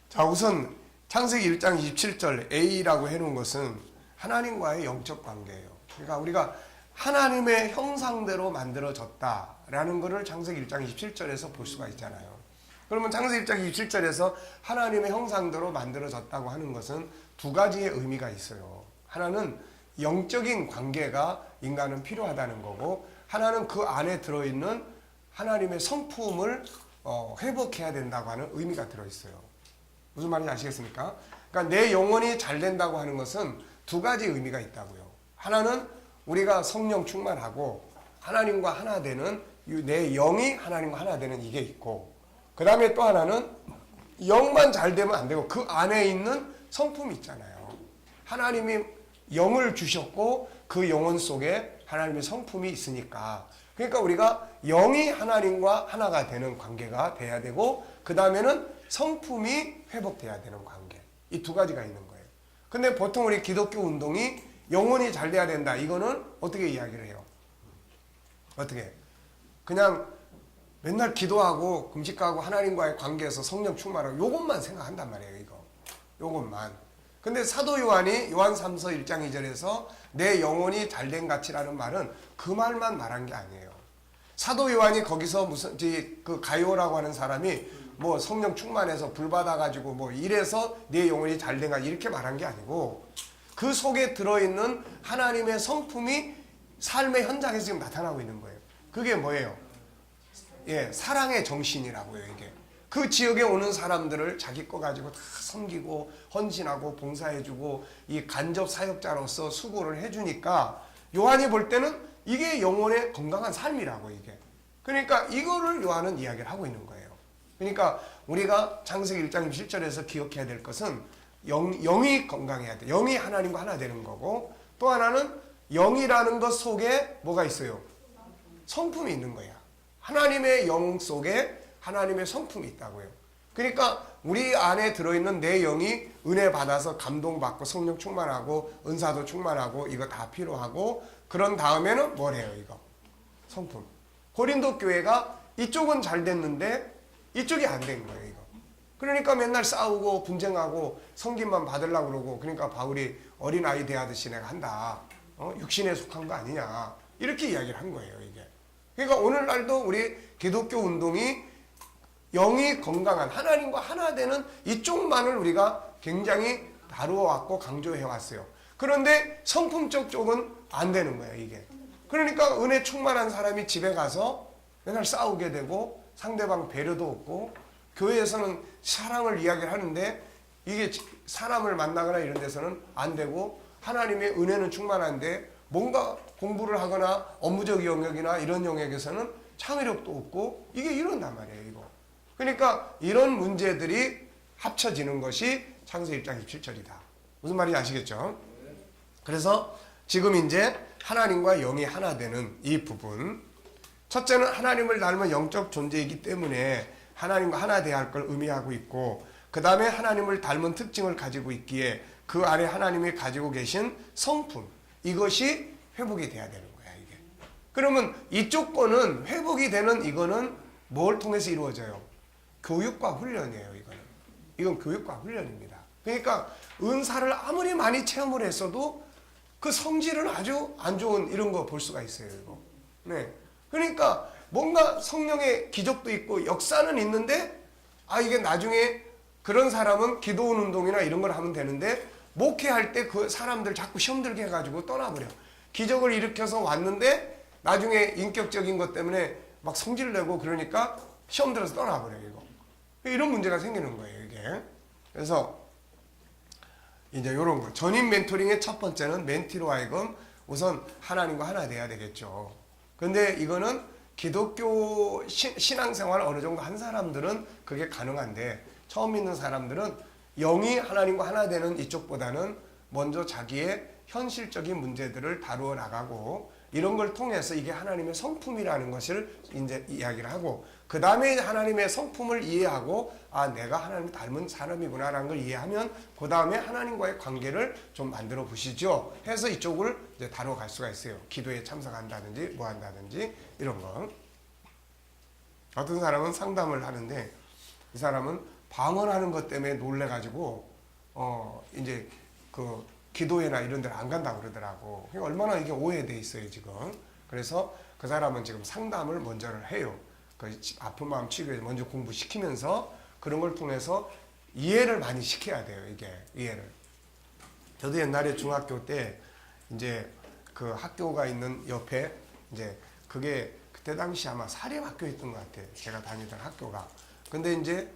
자, 우선 창세기 1장 27절 A라고 해놓은 것은 하나님과의 영적 관계예요. 그러니까 우리가 하나님의 형상대로 만들어졌다라는 것을 창세기 1장 27절에서 볼 수가 있잖아요. 그러면 창세기 1장 27절에서 하나님의 형상대로 만들어졌다고 하는 것은 두 가지의 의미가 있어요. 하나는 영적인 관계가 인간은 필요하다는 거고, 하나는 그 안에 들어있는 하나님의 성품을 회복해야 된다고 하는 의미가 들어있어요. 무슨 말인지 아시겠습니까? 그러니까 내 영혼이 잘 된다고 하는 것은 두 가지 의미가 있다고요. 하나는 우리가 성령 충만하고 하나님과 하나 되는, 내 영이 하나님과 하나 되는 이게 있고, 그 다음에 또 하나는 영만 잘 되면 안 되고 그 안에 있는 성품이 있잖아요. 하나님이 영을 주셨고 그 영혼 속에 하나님의 성품이 있으니까, 그러니까 우리가 영이 하나님과 하나가 되는 관계가 돼야 되고, 그 다음에는 성품이 회복돼야 되는 관계, 이 두 가지가 있는 거예요. 근데 보통 우리 기독교 운동이 영혼이 잘 돼야 된다, 이거는 어떻게 이야기를 해요? 어떻게? 그냥 맨날 기도하고 금식하고 하나님과의 관계에서 성령 충만하고 요것만 생각한단 말이에요. 이거 요것만. 근데 사도 요한이 요한 3서 1장 2절에서 내 영혼이 잘된 같이라는 말은 그 말만 말한 게 아니에요. 사도 요한이 거기서 무슨 그 가요라고 하는 사람이 뭐 성령 충만해서 불 받아가지고 뭐 이래서 내 영혼이 잘된 같이 이렇게 말한 게 아니고, 그 속에 들어있는 하나님의 성품이 삶의 현장에서 지금 나타나고 있는 거예요. 그게 뭐예요? 예, 사랑의 정신이라고요, 이게. 그 지역에 오는 사람들을 자기 거 가지고 다 섬기고 헌신하고 봉사해주고 이 간접 사역자로서 수고를 해주니까 요한이 볼 때는 이게 영혼의 건강한 삶이라고, 이게. 그러니까 이거를 요한은 이야기를 하고 있는 거예요. 그러니까 우리가 창세기 1장 7절에서 기억해야 될 것은 영이 건강해야 돼. 영이 하나님과 하나 되는 거고, 또 하나는 영이라는 것 속에 뭐가 있어요? 성품이 있는 거야. 하나님의 영 속에 하나님의 성품이 있다고요. 그러니까 우리 안에 들어있는 내 영이 은혜 받아서 감동받고 성령 충만하고 은사도 충만하고 이거 다 필요하고, 그런 다음에는 뭘 해요? 이거 성품. 고린도 교회가 이쪽은 잘 됐는데 이쪽이 안 된 거예요, 이거. 그러니까 맨날 싸우고 분쟁하고 성김만 받으려고 그러고, 그러니까 바울이 어린아이 대하듯이 내가 한다, 육신에 속한 거 아니냐, 이렇게 이야기를 한 거예요, 이게. 그러니까 오늘날도 우리 기독교 운동이 영이 건강한 하나님과 하나 되는 이쪽만을 우리가 굉장히 다루어왔고 강조해왔어요. 그런데 성품적 쪽은 안 되는 거예요, 이게. 그러니까 은혜 충만한 사람이 집에 가서 맨날 싸우게 되고 상대방 배려도 없고, 교회에서는 사랑을 이야기를 하는데 이게 사람을 만나거나 이런 데서는 안 되고, 하나님의 은혜는 충만한데 뭔가 공부를 하거나 업무적 영역이나 이런 영역에서는 창의력도 없고, 이게 이런단 말이에요, 이거. 그러니까 이런 문제들이 합쳐지는 것이 창세기 1장 27절이다. 무슨 말인지 아시겠죠? 그래서 지금 이제 하나님과 영이 하나 되는 이 부분, 첫째는 하나님을 닮은 영적 존재이기 때문에 하나님과 하나 돼야 할 걸 의미하고 있고, 그 다음에 하나님을 닮은 특징을 가지고 있기에 그 안에 하나님이 가지고 계신 성품, 이것이 회복이 돼야 되는 거야, 이게. 그러면 이쪽 거는 회복이 되는 이거는 뭘 통해서 이루어져요? 교육과 훈련이에요, 이거는. 이건 교육과 훈련입니다. 그러니까 은사를 아무리 많이 체험을 했어도 그 성질은 아주 안 좋은 이런 거 볼 수가 있어요, 이거. 네. 그러니까 뭔가 성령의 기적도 있고 역사는 있는데 이게 나중에 그런 사람은 기도원 운동이나 이런 걸 하면 되는데 목회할 때 그 사람들 자꾸 시험 들게 해가지고 떠나버려. 기적을 일으켜서 왔는데 나중에 인격적인 것 때문에 막 성질 내고 그러니까 시험 들어서 떠나버려, 이거. 이런 문제가 생기는 거예요, 이게. 그래서 이제 이런 거. 전인 멘토링의 첫 번째는 멘티로 하여금 우선 하나님과 하나 돼야 되겠죠. 근데 이거는 기독교 신앙생활을 어느 정도 한 사람들은 그게 가능한데 처음 믿는 사람들은 영이 하나님과 하나 되는 이쪽보다는 먼저 자기의 현실적인 문제들을 다루어 나가고 이런 걸 통해서 이게 하나님의 성품이라는 것을 이제 이야기를 하고 그 다음에 하나님의 성품을 이해하고 내가 하나님을 닮은 사람이구나라는 걸 이해하면 그 다음에 하나님과의 관계를 좀 만들어 보시죠 해서 이쪽을 이제 다루어 갈 수가 있어요. 기도에 참석한다든지 뭐 한다든지 이런 거. 어떤 사람은 상담을 하는데 이 사람은 방언하는 것 때문에 놀래가지고 이제 그 기도회나 이런 데를 안 간다고 그러더라고. 그러니까 얼마나 이게 오해돼 있어요, 지금. 그래서 그 사람은 지금 상담을 먼저를 해요. 그 아픈 마음 치료에 먼저 공부시키면서 그런 걸 통해서 이해를 많이 시켜야 돼요, 이게. 이해를. 저도 옛날에 중학교 때 이제 그 학교가 있는 옆에 이제 그게 그때 당시 아마 사립학교였던 것 같아요. 제가 다니던 학교가. 근데 이제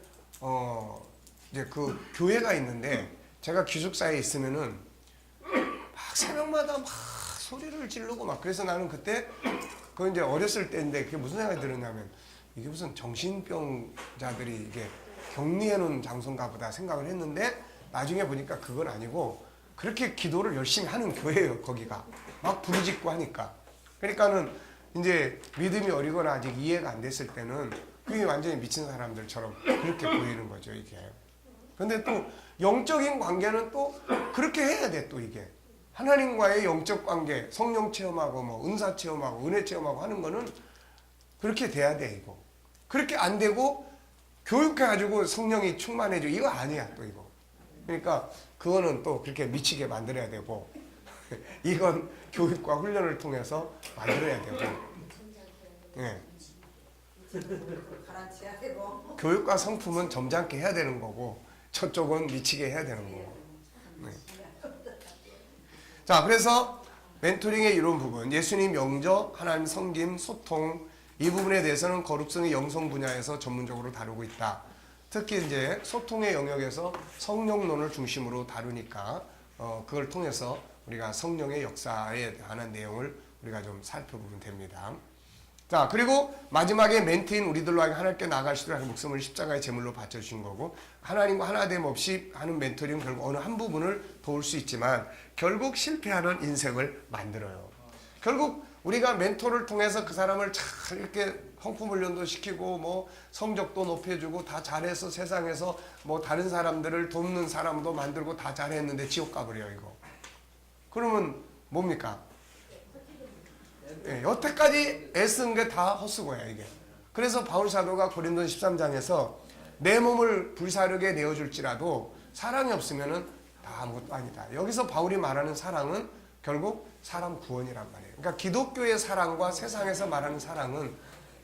그 교회가 있는데 제가 기숙사에 있으면은 막 새벽마다 막 소리를 지르고 막 그래서 나는 그때 그 이제 어렸을 때인데 그게 무슨 생각이 들었냐면 이게 무슨 정신병자들이 이게 격리해 놓은 장소인가 보다 생각을 했는데 나중에 보니까 그건 아니고 그렇게 기도를 열심히 하는 교회예요, 거기가. 막 부르짖고 하니까. 그러니까는 이제 믿음이 어리거나 아직 이해가 안 됐을 때는 그게 완전히 미친 사람들처럼 그렇게 보이는 거죠, 이게. 근데 또 영적인 관계는 또 그렇게 해야 돼, 또 이게. 하나님과의 영적 관계, 성령 체험하고 뭐 은사 체험하고 은혜 체험하고 하는 거는 그렇게 돼야 돼, 이거. 그렇게 안 되고 교육해가지고 성령이 충만해지고 이거 아니야, 또 이거. 그러니까 그거는 또 그렇게 미치게 만들어야 되고 이건 교육과 훈련을 통해서 만들어야 되고. 예. 교육과 성품은 점잖게 해야 되는 거고 저쪽은 미치게 해야 되는 거고. 네. 자, 그래서 멘토링의 이런 부분, 예수님 영접, 하나님 섬김, 소통 이 부분에 대해서는 거룩성의 영성 분야에서 전문적으로 다루고 있다. 특히 이제 소통의 영역에서 성령론을 중심으로 다루니까 그걸 통해서 우리가 성령의 역사에 관한 내용을 우리가 좀 살펴보면 됩니다. 자, 그리고 마지막에 멘티인 우리들로 하여금 하나님께 나아가시도록 하는 목숨을 십자가의 제물로 바쳐주신 거고 하나님과 하나됨 없이 하는 멘토링은 결국 어느 한 부분을 도울 수 있지만 결국 실패하는 인생을 만들어요. 결국 우리가 멘토를 통해서 그 사람을 잘 이렇게 성품 훈련도 시키고 뭐 성적도 높여주고 다 잘해서 세상에서 뭐 다른 사람들을 돕는 사람도 만들고 다 잘했는데 지옥 가버려요, 이거. 그러면 뭡니까? 예, 여태까지 애쓴 게 다 헛수고야, 이게. 그래서 바울 사도가 고린도 13장에서 내 몸을 불사르게 내어줄지라도 사랑이 없으면은 다 아무것도 아니다. 여기서 바울이 말하는 사랑은 결국 사람 구원이란 말이에요. 그러니까 기독교의 사랑과 세상에서 말하는 사랑은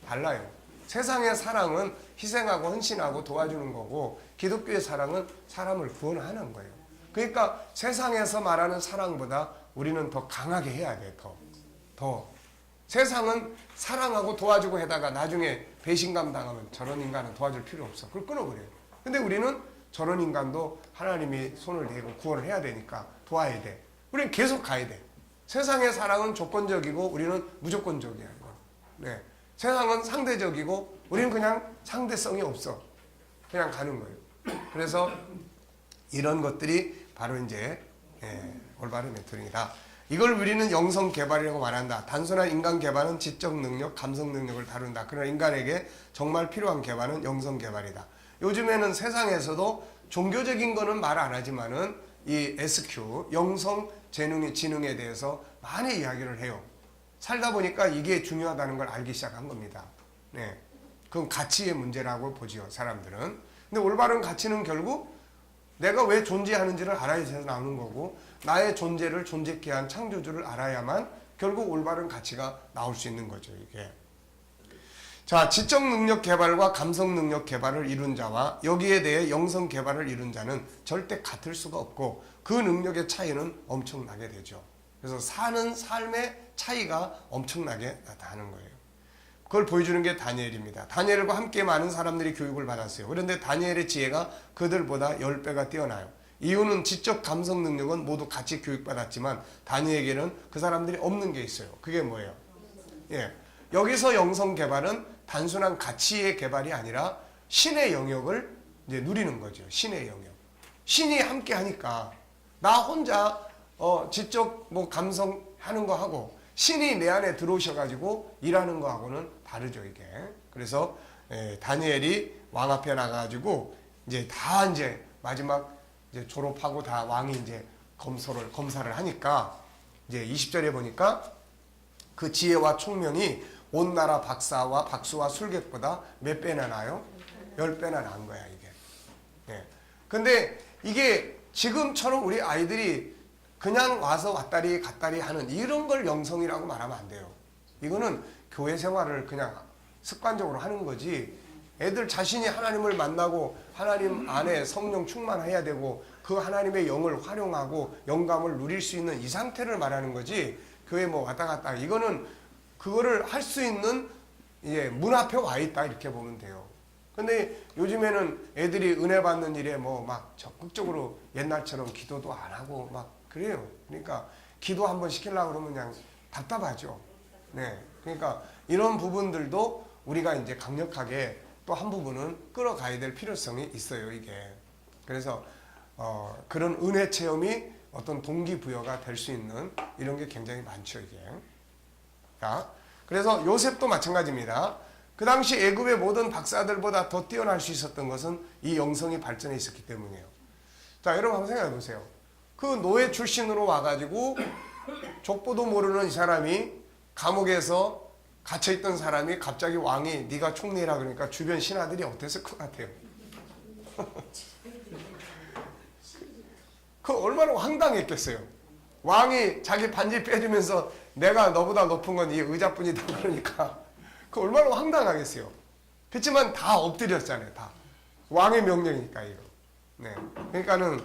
달라요. 세상의 사랑은 희생하고 헌신하고 도와주는 거고 기독교의 사랑은 사람을 구원하는 거예요. 그러니까 세상에서 말하는 사랑보다 우리는 더 강하게 해야 돼. 더. 세상은 사랑하고 도와주고 해다가 나중에 배신감 당하면 저런 인간은 도와줄 필요 없어. 그걸 끊어버려요. 근데 우리는 저런 인간도 하나님이 손을 대고 구원을 해야 되니까 도와야 돼. 우리는 계속 가야 돼. 세상의 사랑은 조건적이고 우리는 무조건적이야. 네. 세상은 상대적이고 우리는 그냥 상대성이 없어. 그냥 가는 거예요. 그래서 이런 것들이 바로 이제 올바른 멘토링이다. 이걸 우리는 영성 개발이라고 말한다. 단순한 인간 개발은 지적 능력, 감성 능력을 다룬다. 그러나 인간에게 정말 필요한 개발은 영성 개발이다. 요즘에는 세상에서도 종교적인 거는 말 안 하지만은 이 SQ 영성 지능에 대해서 많이 이야기를 해요. 살다 보니까 이게 중요하다는 걸 알기 시작한 겁니다. 네, 그건 가치의 문제라고 보지요, 사람들은. 근데 올바른 가치는 결국 내가 왜 존재하는지를 알아야 나오는 거고, 나의 존재를 존재케 한 창조주를 알아야만 결국 올바른 가치가 나올 수 있는 거죠, 이게. 자, 지적 능력 개발과 감성 능력 개발을 이룬 자와 여기에 대해 영성 개발을 이룬 자는 절대 같을 수가 없고, 그 능력의 차이는 엄청나게 되죠. 그래서 사는 삶의 차이가 엄청나게 나타나는 거예요. 그걸 보여주는 게 다니엘입니다. 다니엘과 함께 많은 사람들이 교육을 받았어요. 그런데 다니엘의 지혜가 그들보다 10배가 뛰어나요. 이유는 지적 감성 능력은 모두 같이 교육받았지만 다니엘에게는 그 사람들이 없는 게 있어요. 그게 뭐예요? 예, 여기서 영성 개발은 단순한 가치의 개발이 아니라 신의 영역을 이제 누리는 거죠. 신의 영역. 신이 함께 하니까 나 혼자 지적 뭐 감성 하는 거 하고 신이 내 안에 들어오셔가지고 일하는 거하고는 다르죠, 이게. 그래서 다니엘이 왕 앞에 나가가지고 이제 다 이제 마지막 이제 졸업하고 다 왕이 이제 검사를 하니까 이제 20절에 보니까 그 지혜와 총명이 온 나라 박수와 술객보다 몇 배나 나요? 10배나 난 거야, 이게. 예. 근데 이게 지금처럼 우리 아이들이 그냥 와서 왔다리 갔다리 하는 이런 걸 영성이라고 말하면 안 돼요. 이거는 교회 생활을 그냥 습관적으로 하는 거지, 애들 자신이 하나님을 만나고 하나님 안에 성령 충만해야 되고 그 하나님의 영을 활용하고 영감을 누릴 수 있는 이 상태를 말하는 거지, 교회 뭐 왔다 갔다 이거는 그거를 할 수 있는 이제 문 앞에 와 있다 이렇게 보면 돼요. 근데 요즘에는 애들이 은혜 받는 일에 뭐 막 적극적으로 옛날처럼 기도도 안 하고 막 그래요. 그러니까 기도 한번 시키려고 그러면 그냥 답답하죠. 네. 그러니까 이런 부분들도 우리가 이제 강력하게 또 한 부분은 끌어가야 될 필요성이 있어요, 이게. 그래서 그런 은혜 체험이 어떤 동기부여가 될 수 있는 이런 게 굉장히 많죠, 이게. 자, 그래서 요셉도 마찬가지입니다. 그 당시 애굽의 모든 박사들보다 더 뛰어날 수 있었던 것은 이 영성이 발전해 있었기 때문이에요. 자, 여러분 한번 생각해 보세요. 그 노예 출신으로 와가지고 족보도 모르는 이 사람이 감옥에서 갇혀있던 사람이 갑자기 왕이 네가 총리라 그러니까 주변 신하들이 어땠을 것 같아요? 그 얼마나 황당했겠어요. 왕이 자기 반지 빼주면서 내가 너보다 높은 건 이 의자뿐이다 그러니까 그 얼마나 황당하겠어요. 그렇지만 다 엎드렸잖아요. 다 왕의 명령이니까 이거. 네, 그러니까는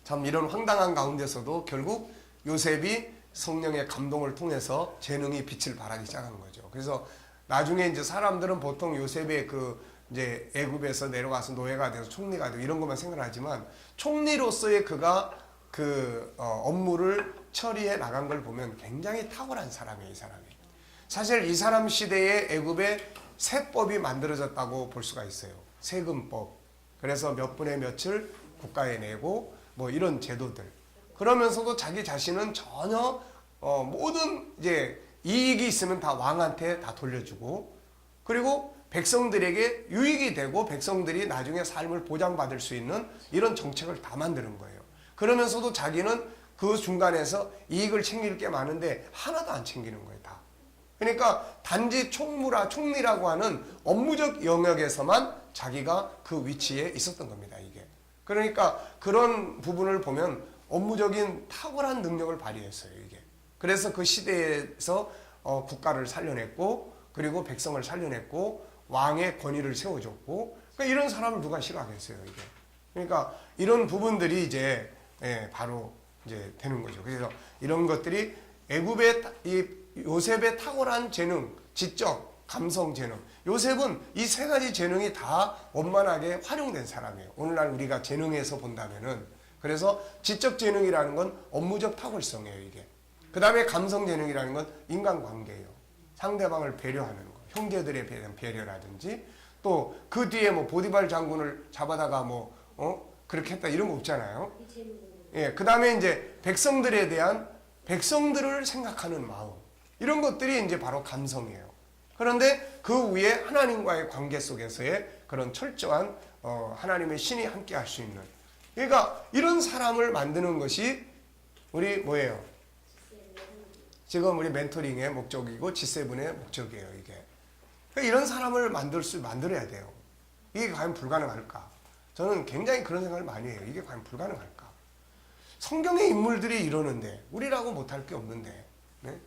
참 이런 황당한 가운데서도 결국 요셉이 성령의 감동을 통해서 재능이 빛을 발하기 시작한 거죠. 그래서 나중에 이제 사람들은 보통 요셉의 그 이제 애굽에서 내려가서 노예가 돼서 총리가 되고 이런 것만 생각하지만 총리로서의 그가 그 업무를 처리해 나간 걸 보면 굉장히 탁월한 사람이에요, 이 사람이. 사실 이 사람 시대에 애굽에 세법이 만들어졌다고 볼 수가 있어요. 세금법. 그래서 몇 분의 몇을 국가에 내고 뭐 이런 제도들. 그러면서도 자기 자신은 전혀 모든 이제 이익이 있으면 다 왕한테 다 돌려주고, 그리고 백성들에게 유익이 되고 백성들이 나중에 삶을 보장받을 수 있는 이런 정책을 다 만드는 거예요. 그러면서도 자기는 그 중간에서 이익을 챙길 게 많은데 하나도 안 챙기는 거예요, 다. 그러니까 단지 총리라고 하는 업무적 영역에서만 자기가 그 위치에 있었던 겁니다, 이게. 그러니까 그런 부분을 보면 업무적인 탁월한 능력을 발휘했어요, 이게. 그래서 그 시대에서 국가를 살려냈고, 그리고 백성을 살려냈고, 왕의 권위를 세워줬고, 그러니까 이런 사람을 누가 싫어하겠어요, 이게. 그러니까 이런 부분들이 이제 바로 이제 되는 거죠. 그래서 이런 것들이 애굽의 이 요셉의 탁월한 재능, 지적, 감성 재능. 요셉은 이 세 가지 재능이 다 원만하게 활용된 사람이에요. 오늘날 우리가 재능에서 본다면은. 그래서 지적 재능이라는 건 업무적 탁월성이에요, 이게. 그 다음에 감성 재능이라는 건 인간관계예요. 상대방을 배려하는 거. 형제들에 대한 배려라든지, 또 그 뒤에 뭐 보디발 장군을 잡아다가 뭐, 그렇게 했다 이런 거 없잖아요. 예, 그 다음에 이제 백성들에 대한 백성들을 생각하는 마음. 이런 것들이 이제 바로 감성이에요. 그런데 그 위에 하나님과의 관계 속에서의 그런 철저한 하나님의 신이 함께 할 수 있는. 그러니까 이런 사람을 만드는 것이 우리 뭐예요? 지금 우리 멘토링의 목적이고 G7의 목적이에요, 이게. 그러니까 이런 사람을 만들어야 돼요. 이게 과연 불가능할까? 저는 굉장히 그런 생각을 많이 해요. 이게 과연 불가능할까? 성경의 인물들이 이러는데 우리라고 못할 게 없는데. 네?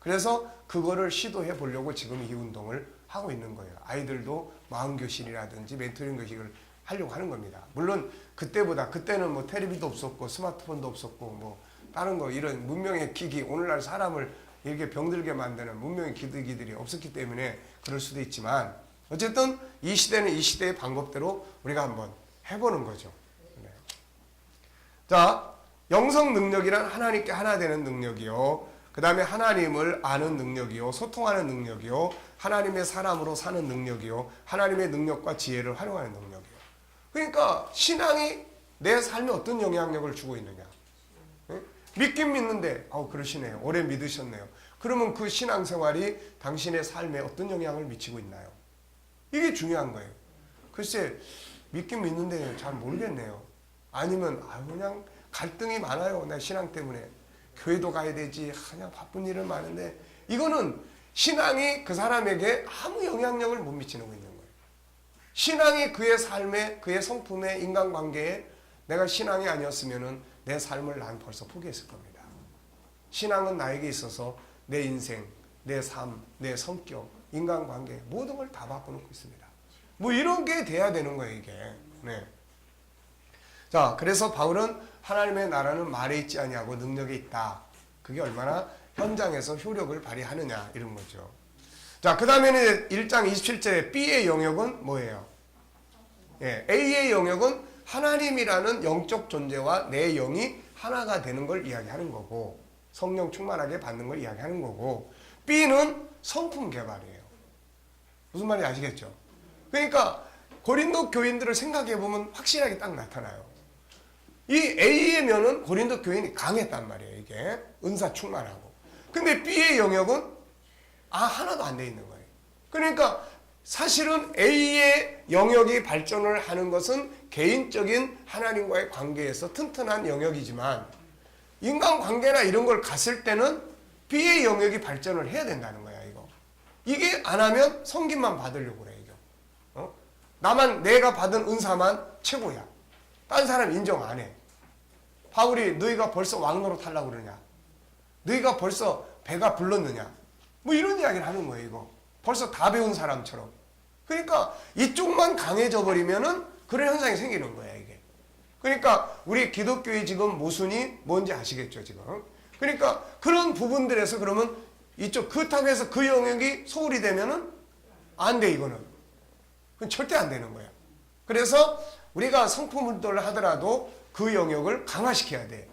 그래서 그거를 시도해 보려고 지금 이 운동을 하고 있는 거예요. 아이들도 마음교실이라든지 멘토링 교실을 하려고 하는 겁니다. 물론 그때는 뭐 텔레비도 없었고 스마트폰도 없었고 뭐 다른 거 이런 문명의 기기, 오늘날 사람을 이렇게 병들게 만드는 문명의 기기들이 없었기 때문에 그럴 수도 있지만 어쨌든 이 시대는 이 시대의 방법대로 우리가 한번 해보는 거죠. 네. 자, 영성 능력이란 하나님께 하나 되는 능력이요. 그 다음에 하나님을 아는 능력이요. 소통하는 능력이요. 하나님의 사람으로 사는 능력이요. 하나님의 능력과 지혜를 활용하는 능력이요. 그러니까 신앙이 내 삶에 어떤 영향력을 주고 있느냐. 네? 믿긴 믿는데 그러시네요. 오래 믿으셨네요. 그러면 그 신앙생활이 당신의 삶에 어떤 영향을 미치고 있나요? 이게 중요한 거예요. 글쎄 믿긴 믿는데 잘 모르겠네요. 아니면 그냥 갈등이 많아요. 내 신앙 때문에. 교회도 가야 되지. 그냥 바쁜 일은 많은데 이거는 신앙이 그 사람에게 아무 영향력을 못 미치는 거 있는 거예요. 신앙이 그의 삶에, 그의 성품에, 인간관계에 내가 신앙이 아니었으면은 내 삶을 난 벌써 포기했을 겁니다. 신앙은 나에게 있어서 내 인생, 내 삶, 내 성격, 인간관계 모든 걸 다 바꿔놓고 있습니다. 뭐 이런 게 돼야 되는 거예요, 이게. 네. 자, 그래서 바울은 하나님의 나라는 말에 있지 아니하고 능력에 있다. 그게 얼마나 현장에서 효력을 발휘하느냐 이런 거죠. 자, 그 다음에는 1장 27절에 B의 영역은 뭐예요? 예, A의 영역은 하나님이라는 영적 존재와 내 영이 하나가 되는 걸 이야기하는 거고 성령 충만하게 받는 걸 이야기하는 거고 B는 성품 개발이에요. 무슨 말인지 아시겠죠? 그러니까 고린도 교인들을 생각해 보면 확실하게 딱 나타나요. 이 A의 면은 고린도 교인이 강했단 말이에요. 이게 은사 충만하고. 근데 B의 영역은 하나도 안 돼 있는 거예요. 그러니까 사실은 A의 영역이 발전을 하는 것은 개인적인 하나님과의 관계에서 튼튼한 영역이지만 인간관계나 이런 걸 갔을 때는 B의 영역이 발전을 해야 된다는 거야. 이게 안 하면 섬김만 받으려고 그래. 이거. 내가 받은 은사만 최고야. 딴 사람 인정 안 해. 바울이 너희가 벌써 왕노릇 하려고 그러냐? 너희가 벌써 배가 불렀느냐? 뭐 이런 이야기를 하는 거예요. 이거. 벌써 다 배운 사람처럼. 그러니까 이쪽만 강해져 버리면은 그런 현상이 생기는 거야, 이게. 그러니까 우리 기독교의 지금 모순이 뭔지 아시겠죠, 지금. 그러니까 그런 부분들에서 그러면 이쪽 그 탑에서 그 영역이 소홀히 되면은 안 돼, 이거는. 그건 절대 안 되는 거야. 그래서 우리가 성품 운동을 하더라도 그 영역을 강화시켜야 돼.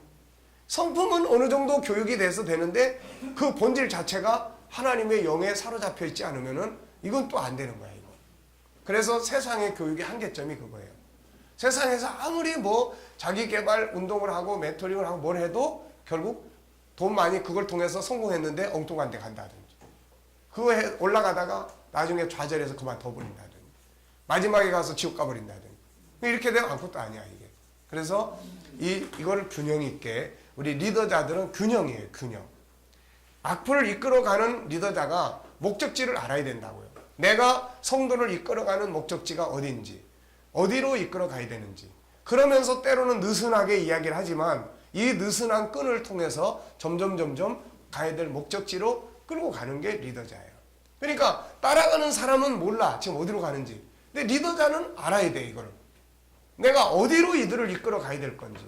성품은 어느 정도 교육이 돼서 되는데 그 본질 자체가 하나님의 영에 사로잡혀 있지 않으면은 이건 또 안 되는 거야, 이거. 그래서 세상의 교육의 한계점이 그거예요. 세상에서 아무리 뭐 자기 개발 운동을 하고 멘토링을 하고 뭘 해도 결국 돈 많이 그걸 통해서 성공했는데 엉뚱한 데 간다든지 그거 올라가다가 나중에 좌절해서 그만둬버린다든지 마지막에 가서 지옥 가버린다든지 이렇게 되면 아무것도 아니야, 이게. 그래서 이거를 균형 있게 우리 리더자들은 균형이에요, 균형. 악플을 이끌어가는 리더자가 목적지를 알아야 된다고요. 내가 성도를 이끌어가는 목적지가 어딘지, 어디로 이끌어가야 되는지. 그러면서 때로는 느슨하게 이야기를 하지만 이 느슨한 끈을 통해서 점점 가야 될 목적지로 끌고 가는 게 리더자예요. 그러니까 따라가는 사람은 몰라 지금 어디로 가는지. 근데 리더자는 알아야 돼, 이거를. 내가 어디로 이들을 이끌어 가야 될 건지.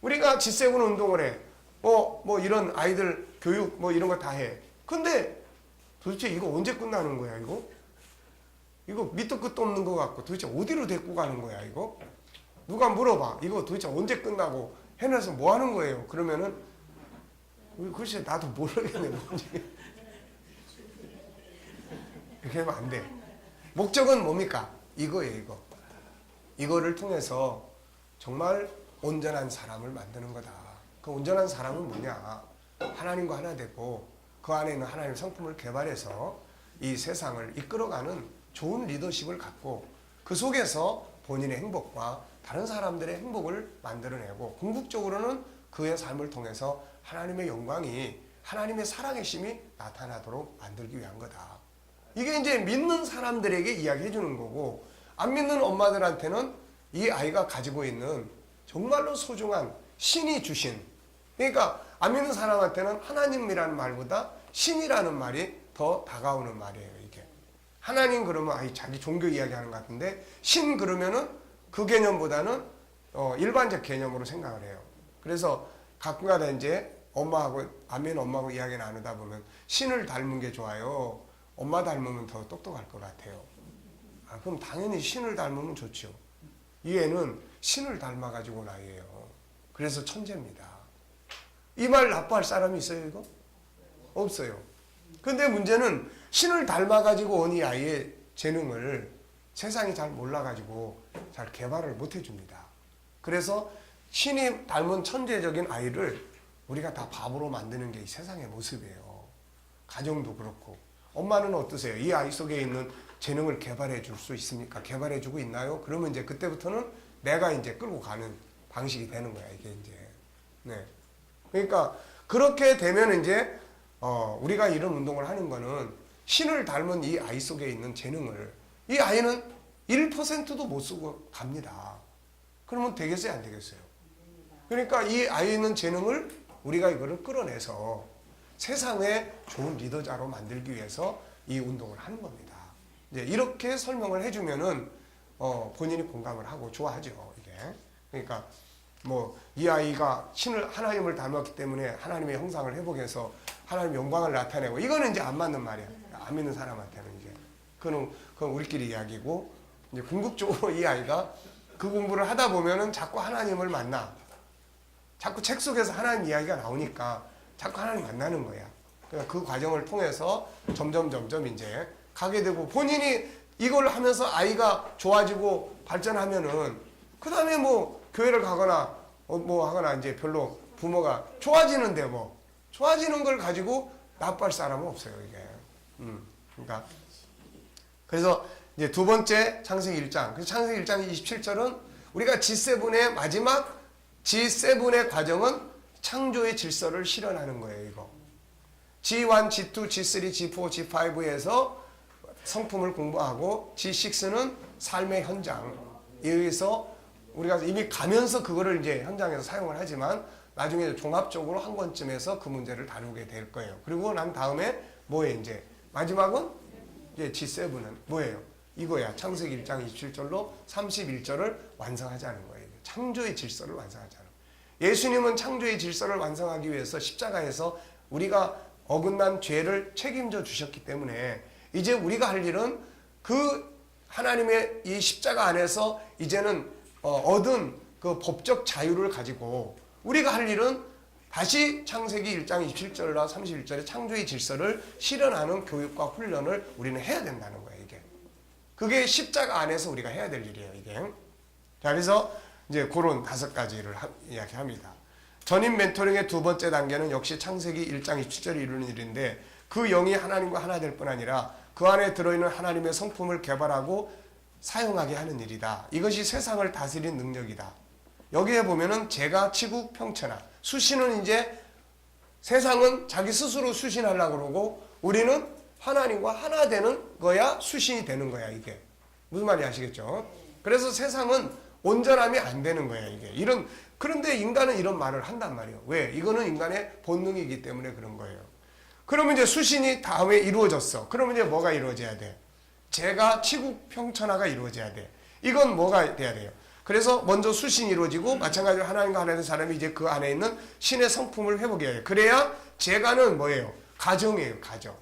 우리가 G7 운동을 해. 뭐 이런 아이들 교육 뭐 이런 거 다 해. 근데 도대체 이거 언제 끝나는 거야, 이거? 이거 밑도 끝도 없는 것 같고 도대체 어디로 데리고 가는 거야, 이거? 누가 물어봐. 이거 도대체 언제 끝나고 해놔서 뭐 하는 거예요? 그러면은 글쎄 나도 모르겠네, 뭔지. 이렇게 하면 안 돼. 목적은 뭡니까? 이거예요, 이거. 이거를 통해서 정말 온전한 사람을 만드는 거다. 그 온전한 사람은 뭐냐? 하나님과 하나 되고 그 안에 있는 하나님의 성품을 개발해서 이 세상을 이끌어가는 좋은 리더십을 갖고 그 속에서 본인의 행복과 다른 사람들의 행복을 만들어내고 궁극적으로는 그의 삶을 통해서 하나님의 영광이 하나님의 살아계심이 나타나도록 만들기 위한 거다. 이게 이제 믿는 사람들에게 이야기해 주는 거고 안 믿는 엄마들한테는 이 아이가 가지고 있는 정말로 소중한 신이 주신 그러니까 안 믿는 사람한테는 하나님이라는 말보다 신이라는 말이 더 다가오는 말이에요. 이게 하나님 그러면 아이 자기 종교 이야기하는 것 같은데 신 그러면은 그 개념보다는 일반적 개념으로 생각을 해요. 그래서 가끔가다 이제 엄마하고 안 믿는 엄마하고 이야기 나누다 보면 신을 닮은 게 좋아요. 엄마 닮으면 더 똑똑할 것 같아요. 그럼 당연히 신을 닮으면 좋죠. 이 애는 신을 닮아가지고 온 아이예요. 그래서 천재입니다. 이 말 나빠할 사람이 있어요, 이거? 없어요. 근데 문제는 신을 닮아가지고 온 이 아이의 재능을 세상이 잘 몰라가지고 잘 개발을 못 해줍니다. 그래서 신이 닮은 천재적인 아이를 우리가 다 바보로 만드는 게 이 세상의 모습이에요. 가정도 그렇고. 엄마는 어떠세요? 이 아이 속에 있는 재능을 개발해 줄 수 있습니까? 개발해 주고 있나요? 그러면 이제 그때부터는 내가 이제 끌고 가는 방식이 되는 거야, 이게 이제. 네. 그러니까 그렇게 되면 이제 우리가 이런 운동을 하는 거는 신을 닮은 이 아이 속에 있는 재능을 이 아이는 1%도 못 쓰고 갑니다. 그러면 되겠어요, 안 되겠어요? 그러니까 이 아이는 재능을 우리가 이거를 끌어내서 세상의 좋은 리더자로 만들기 위해서 이 운동을 하는 겁니다. 이제 이렇게 설명을 해주면은 본인이 공감을 하고 좋아하죠, 이게. 그러니까 뭐 이 아이가 하나님을 닮았기 때문에 하나님의 형상을 회복해서 하나님의 영광을 나타내고 이거는 이제 안 맞는 말이야. 안 믿는 사람한테는 이제 그건 우리끼리 이야기고 이제 궁극적으로 이 아이가 그 공부를 하다 보면은 자꾸 하나님을 만나. 자꾸 책 속에서 하나님 이야기가 나오니까 자꾸 하나님 만나는 거야. 그러니까 그 과정을 통해서 점점 이제 가게 되고 본인이 이걸 하면서 아이가 좋아지고 발전하면은 그 다음에 뭐 교회를 가거나 뭐 하거나 이제 별로 부모가 좋아지는데 뭐 좋아지는 걸 가지고 나빠할 사람은 없어요, 이게. 그러니까 그래서 이제 두 번째 창세기 1장. 그래서 창세기 1장 27절은 우리가 G7의 마지막 G7의 과정은 창조의 질서를 실현하는 거예요, 이거. G1, G2, G3, G4, G5에서 성품을 공부하고 G6는 삶의 현장에 의해서 우리가 이미 가면서 그거를 이제 현장에서 사용을 하지만 나중에 종합적으로 한 권쯤에서 그 문제를 다루게 될 거예요. 그리고 난 다음에 뭐예요, 이제? 마지막은 이제 G7은 뭐예요? 이거야. 창세기 1장 27절로 31절을 완성하자는 거예요. 창조의 질서를 완성하자는 거예요. 예수님은 창조의 질서를 완성하기 위해서 십자가에서 우리가 어긋난 죄를 책임져 주셨기 때문에 이제 우리가 할 일은 그 하나님의 이 십자가 안에서 이제는 얻은 그 법적 자유를 가지고 우리가 할 일은 다시 창세기 1장 27절과 31절의 창조의 질서를 실현하는 교육과 훈련을 우리는 해야 된다는 거예요, 이게. 그게 십자가 안에서 우리가 해야 될 일이에요, 이게. 자, 그래서 이제 그런 5가지를 이야기합니다. 전임 멘토링의 두 번째 단계는 역시 창세기 1장 27절이 이루는 일인데 그 영이 하나님과 하나 될 뿐 아니라 그 안에 들어있는 하나님의 성품을 개발하고 사용하게 하는 일이다. 이것이 세상을 다스리는 능력이다. 여기에 보면은 제가 치국 평천하. 수신은 이제 세상은 자기 스스로 수신하려고 그러고 우리는 하나님과 하나 되는 거야 수신이 되는 거야, 이게. 무슨 말인지 아시겠죠? 그래서 세상은 온전함이 안 되는 거야, 이게. 그런데 인간은 이런 말을 한단 말이에요. 왜? 이거는 인간의 본능이기 때문에 그런 거예요. 그러면 이제 수신이 다음에 이루어졌어. 그러면 이제 뭐가 이루어져야 돼? 제가 치국 평천하가 이루어져야 돼. 이건 뭐가 돼야 돼요? 그래서 먼저 수신이 이루어지고 마찬가지로 하나님과 하나님 사람이 이제 그 안에 있는 신의 성품을 회복해야 돼요. 그래야 제가는 뭐예요? 가정이에요, 가정.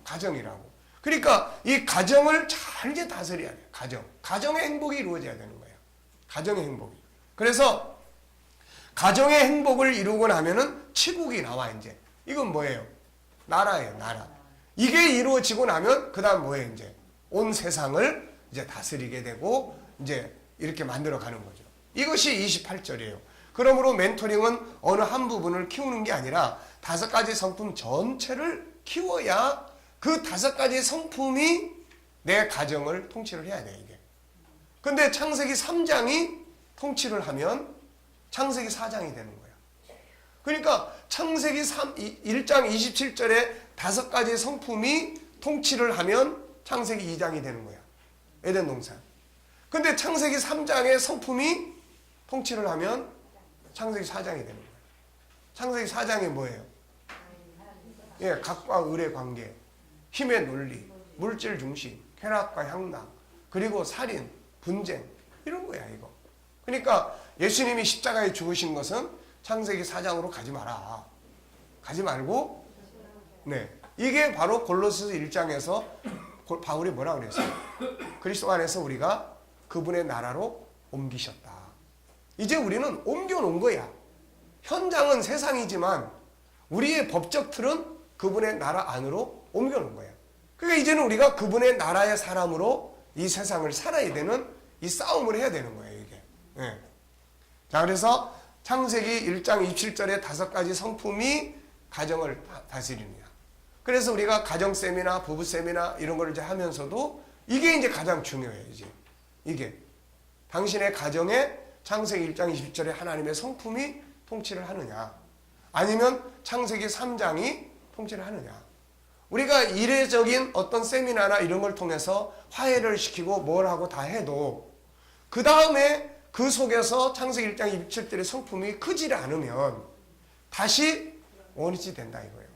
가정이라고. 그러니까 이 가정을 잘 이제 다스려야 돼요. 가정의 행복이 이루어져야 되는 거예요. 가정의 행복이. 그래서 가정의 행복을 이루고 나면은 치국이 나와, 이제. 이건 뭐예요? 나라예요, 나라. 이게 이루어지고 나면 그 다음 뭐예요, 이제? 온 세상을 이제 다스리게 되고 이제 이렇게 만들어 가는 거죠. 이것이 28절이에요. 그러므로 멘토링은 어느 한 부분을 키우는 게 아니라 5가지 성품 전체를 키워야 그 5가지 성품이 내 가정을 통치를 해야 돼, 이게. 근데 창세기 3장이 통치를 하면 창세기 4장이 되는 거야. 그러니까 창세기 1장 27절에 5가지 성품이 통치를 하면 창세기 2장이 되는 거야. 에덴 동산. 근데 창세기 3장의 성품이 통치를 하면 창세기 4장이 되는 거야. 창세기 4장이 뭐예요? 예, 각과 을의 관계, 힘의 논리, 물질 중심, 쾌락과 향락, 그리고 살인, 분쟁, 이런 거야, 이거. 그러니까 예수님이 십자가에 죽으신 것은 창세기 4장으로 가지 마라. 가지 말고, 네. 이게 바로 골로새서 1장에서 바울이 뭐라고 그랬어요? 그리스도 안에서 우리가 그분의 나라로 옮기셨다. 이제 우리는 옮겨놓은 거야. 현장은 세상이지만 우리의 법적 틀은 그분의 나라 안으로 옮겨놓은 거야. 그러니까 이제는 우리가 그분의 나라의 사람으로 이 세상을 살아야 되는 이 싸움을 해야 되는 거예요, 이게. 네. 자, 그래서 창세기 1장 27절에 5가지 성품이 가정을 다스리느냐. 그래서 우리가 가정쌤이나 부부쌤이나 이런 걸 이제 하면서도 이게 이제 가장 중요해요, 이제. 이게. 당신의 가정에 창세기 1장 20절에 하나님의 성품이 통치를 하느냐. 아니면 창세기 3장이 통치를 하느냐. 우리가 이례적인 어떤 세미나나 이런 걸 통해서 화해를 시키고 뭘 하고 다 해도 그 다음에 그 속에서 창세기 1장 27절의 성품이 크지를 않으면 다시 원위치 된다 이거예요.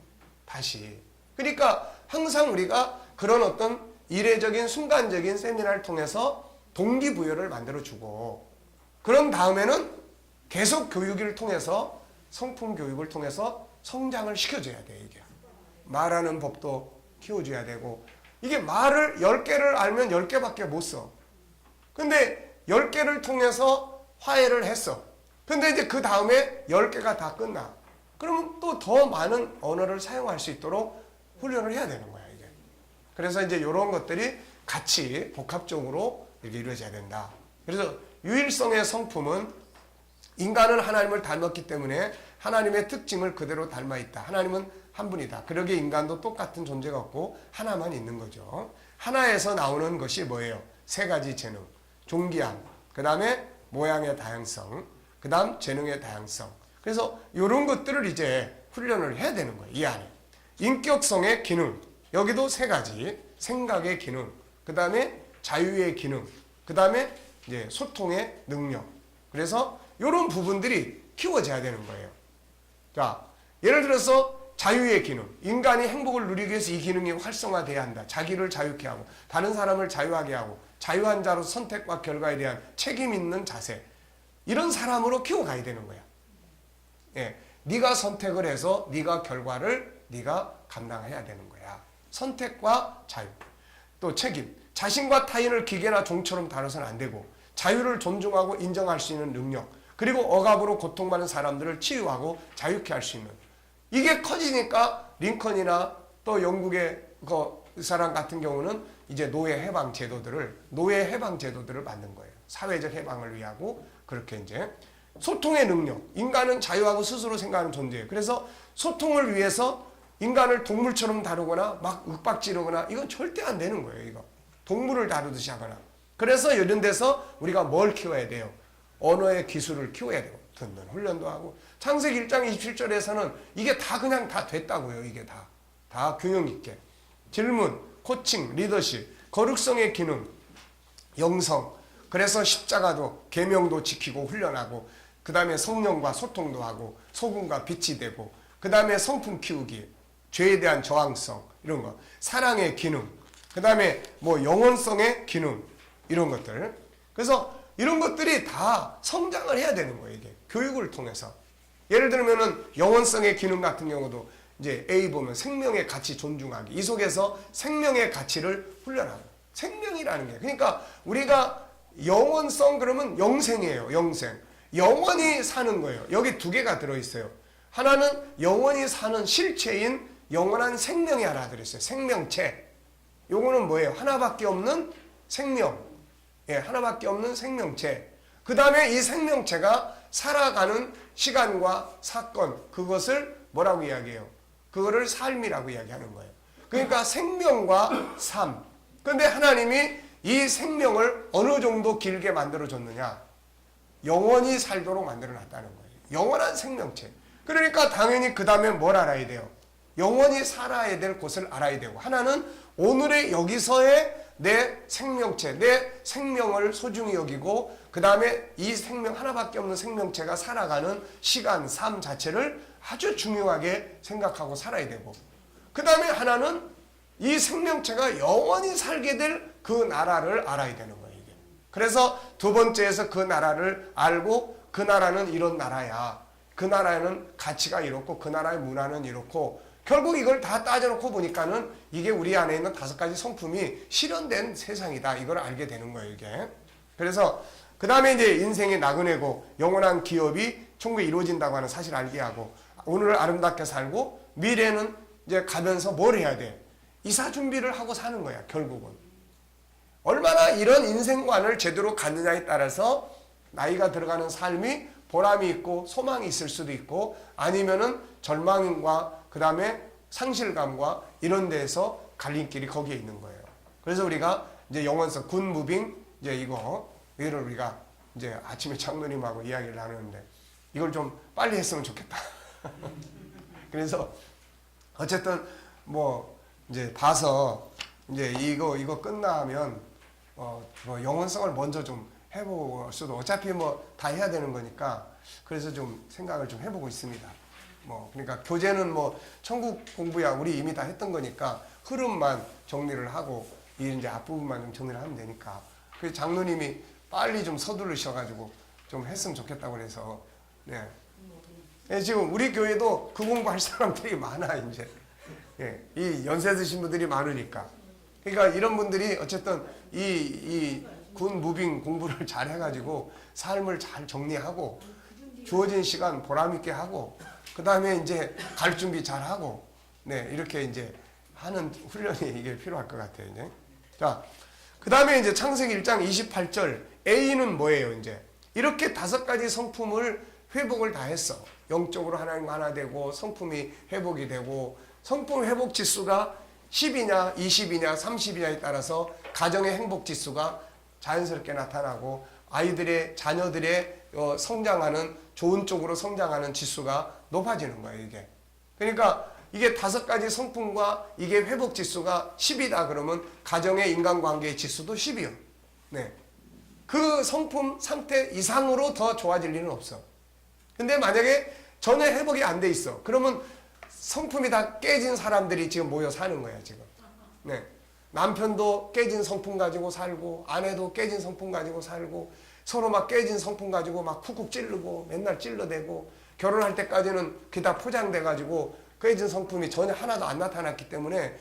다시. 그러니까 항상 우리가 그런 어떤 이례적인 순간적인 세미나를 통해서 동기부여를 만들어주고 그런 다음에는 계속 교육을 통해서 성품 교육을 통해서 성장을 시켜줘야 돼. 이게 말하는 법도 키워줘야 되고 이게 말을 10개를 알면 10개밖에 못 써. 근데 10개를 통해서 화해를 했어. 근데 이제 그 다음에 10개가 다 끝나. 그러면 또 더 많은 언어를 사용할 수 있도록 훈련을 해야 되는 거야, 이게. 그래서 이제 이런 것들이 같이 복합적으로 이렇게 이루어져야 된다. 그래서 유일성의 성품은 인간은 하나님을 닮았기 때문에 하나님의 특징을 그대로 닮아 있다. 하나님은 한 분이다. 그러기에 인간도 똑같은 존재가 없고 하나만 있는 거죠. 하나에서 나오는 것이 뭐예요? 3가지 재능. 존귀함, 그 다음에 모양의 다양성, 그 다음 재능의 다양성. 그래서 이런 것들을 이제 훈련을 해야 되는 거예요. 이 안에. 인격성의 기능. 여기도 3가지. 생각의 기능. 그 다음에 자유의 기능. 그 다음에 이제 소통의 능력. 그래서 이런 부분들이 키워져야 되는 거예요. 자, 예를 들어서 자유의 기능. 인간이 행복을 누리기 위해서 이 기능이 활성화돼야 한다. 자기를 자유케 하고 다른 사람을 자유하게 하고 자유한 자로 선택과 결과에 대한 책임 있는 자세. 이런 사람으로 키워가야 되는 거야. 예, 네가 선택을 해서 네가 결과를 네가 감당해야 되는 거야. 선택과 자유. 또 책임. 자신과 타인을 기계나 종처럼 다뤄서는 안 되고 자유를 존중하고 인정할 수 있는 능력. 그리고 억압으로 고통받는 사람들을 치유하고 자유케 할 수 있는. 이게 커지니까 링컨이나 또 영국의 그 사람 같은 경우는 이제 노예 해방 제도들을 만든 거예요. 사회적 해방을 위하고 그렇게 이제 소통의 능력. 인간은 자유하고 스스로 생각하는 존재예요. 그래서 소통을 위해서 인간을 동물처럼 다루거나 막 윽박지르거나 이건 절대 안 되는 거예요. 이거 동물을 다루듯이 하거나. 그래서 이런 데서 우리가 뭘 키워야 돼요? 언어의 기술을 키워야 되고 듣는 훈련도 하고. 창세기 1장 27절에서는 이게 다 그냥 다 됐다고요. 이게 다 균형 있게. 질문, 코칭, 리더십, 거룩성의 기능, 영성. 그래서 십자가도 계명도 지키고 훈련하고 그 다음에 성령과 소통도 하고 소금과 빛이 되고 그 다음에 성품 키우기, 죄에 대한 저항성 이런 거, 사랑의 기능, 그 다음에 뭐 영혼성의 기능 이런 것들. 그래서 이런 것들이 다 성장을 해야 되는 거예요. 이게 교육을 통해서. 예를 들면은 영혼성의 기능 같은 경우도 이제 A 보면 생명의 가치 존중하기. 이 속에서 생명의 가치를 훈련하고. 생명이라는 게. 그러니까 우리가 영혼성 그러면 영생이에요. 영생. 영원히 사는 거예요. 여기 2개가 들어있어요. 하나는 영원히 사는 실체인 영원한 생명이 하나 들어있어요. 생명체. 요거는 뭐예요? 하나밖에 없는 생명. 예, 하나밖에 없는 생명체. 그 다음에 이 생명체가 살아가는 시간과 사건, 그것을 뭐라고 이야기해요? 그거를 삶이라고 이야기하는 거예요. 그러니까 생명과 삶. 근데 하나님이 이 생명을 어느 정도 길게 만들어줬느냐? 영원히 살도록 만들어놨다는 거예요. 영원한 생명체. 그러니까 당연히 그 다음에 뭘 알아야 돼요? 영원히 살아야 될 곳을 알아야 되고, 하나는 오늘의 여기서의 내 생명체, 내 생명을 소중히 여기고, 그 다음에 이 생명 하나밖에 없는 생명체가 살아가는 시간, 삶 자체를 아주 중요하게 생각하고 살아야 되고, 그 다음에 하나는 이 생명체가 영원히 살게 될 그 나라를 알아야 되는 거예요. 이게. 그래서 두 번째에서 그 나라를 알고, 그 나라는 이런 나라야. 그 나라에는 가치가 이렇고, 그 나라의 문화는 이렇고, 결국 이걸 다 따져놓고 보니까는 이게 우리 안에 있는 5가지 성품이 실현된 세상이다. 이걸 알게 되는 거예요, 이게. 그래서 그 다음에 이제 인생이 나그네고 영원한 기업이 천국에 이루어진다고 하는 사실을 알게 하고, 오늘을 아름답게 살고 미래는 이제 가면서 뭘 해야 돼? 이사 준비를 하고 사는 거야, 결국은. 얼마나 이런 인생관을 제대로 갖느냐에 따라서 나이가 들어가는 삶이 보람이 있고 소망이 있을 수도 있고, 아니면은 절망과 그 다음에 상실감과 이런 데에서 갈림길이 거기에 있는 거예요. 그래서 우리가 이제 영원성, 굿 무빙, 이제 이거를 우리가 이제 아침에 장로님하고 이야기를 나누는데, 이걸 좀 빨리 했으면 좋겠다. 그래서 어쨌든 뭐 이제 봐서 이제 이거 끝나면 뭐 영원성을 먼저 좀 해볼 수도, 어차피 뭐 다 해야 되는 거니까, 그래서 좀 생각을 좀 해보고 있습니다. 뭐 그러니까 교재는 뭐 천국 공부야 우리 이미 다 했던 거니까 흐름만 정리를 하고 이제 앞부분만 좀 정리를 하면 되니까, 그 장로님이 빨리 좀 서두르셔가지고 좀 했으면 좋겠다고 그래서. 네. 네, 지금 우리 교회도 그 공부할 사람들이 많아 이제. 예, 이 연세 드신 분들이 많으니까. 그러니까 이런 분들이 어쨌든 이 굿 무빙 공부를 잘 해가지고 삶을 잘 정리하고 주어진 시간 보람있게 하고, 그 다음에 이제 갈 준비 잘 하고, 네, 이렇게 이제 하는 훈련이 이게 필요할 것 같아요, 이제. 자, 그 다음에 이제 창세기 1장 28절 A는 뭐예요, 이제? 이렇게 5가지 성품을 회복을 다 했어. 영적으로 하나님과 하나 되고, 성품이 회복이 되고, 성품 회복 지수가 10이냐, 20이냐, 30이냐에 따라서 가정의 행복 지수가 자연스럽게 나타나고, 아이들의, 자녀들의 성장하는, 좋은 쪽으로 성장하는 지수가 높아지는 거예요, 이게. 그러니까 이게 5가지 성품과 이게 회복 지수가 10이다 그러면 가정의 인간관계의 지수도 10이요. 네. 그 성품 상태 이상으로 더 좋아질 일은 없어. 근데 만약에 전에 회복이 안 돼 있어. 그러면 성품이 다 깨진 사람들이 지금 모여 사는 거야, 지금. 네. 남편도 깨진 성품 가지고 살고, 아내도 깨진 성품 가지고 살고, 서로 막 깨진 성품 가지고 막 쿡쿡 찌르고, 맨날 찔러대고, 결혼할 때까지는 그게 다 포장돼가지고 깨진 성품이 전혀 하나도 안 나타났기 때문에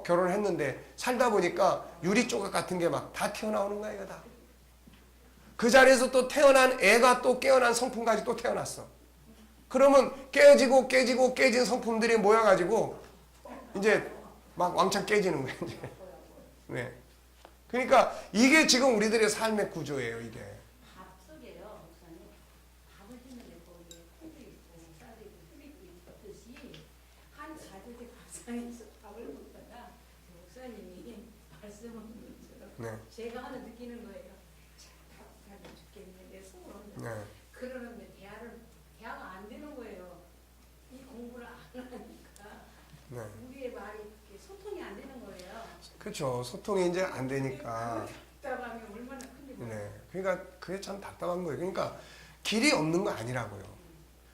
결혼을 했는데 살다 보니까 유리 조각 같은 게 막 다 튀어나오는 거야, 이거 다. 그 자리에서 또 태어난 애가 또 깨어난 성품 가지고 또 태어났어. 그러면 깨진 성품들이 모여가지고 이제 막 왕창 깨지는 거예요, 이제. 네. 그러니까 이게 지금 우리들의 삶의 구조예요, 이게. 밥 속에요, 목사님. 밥을 했는데 거기에 콩도 있고 쌀도 있고 꿀이 있듯이 한 가족의 밥상에서 밥을 먹다가 목사님이 말씀하는 것처럼 네. 제가 하나 느끼는 거예요. 참 답답해 죽겠는데 속으로. 네. 그러는데 대화가 안 되는 거예요. 이 공부를 안 하니까 네. 우리의 말이 소통이 안 되는 거예요. 그렇죠. 소통이 이제 안 되니까. 답답함이 얼마나 큰지 몰라요. 네. 그러니까 그게 참 답답한 거예요. 그러니까 길이 없는 거 아니라고요.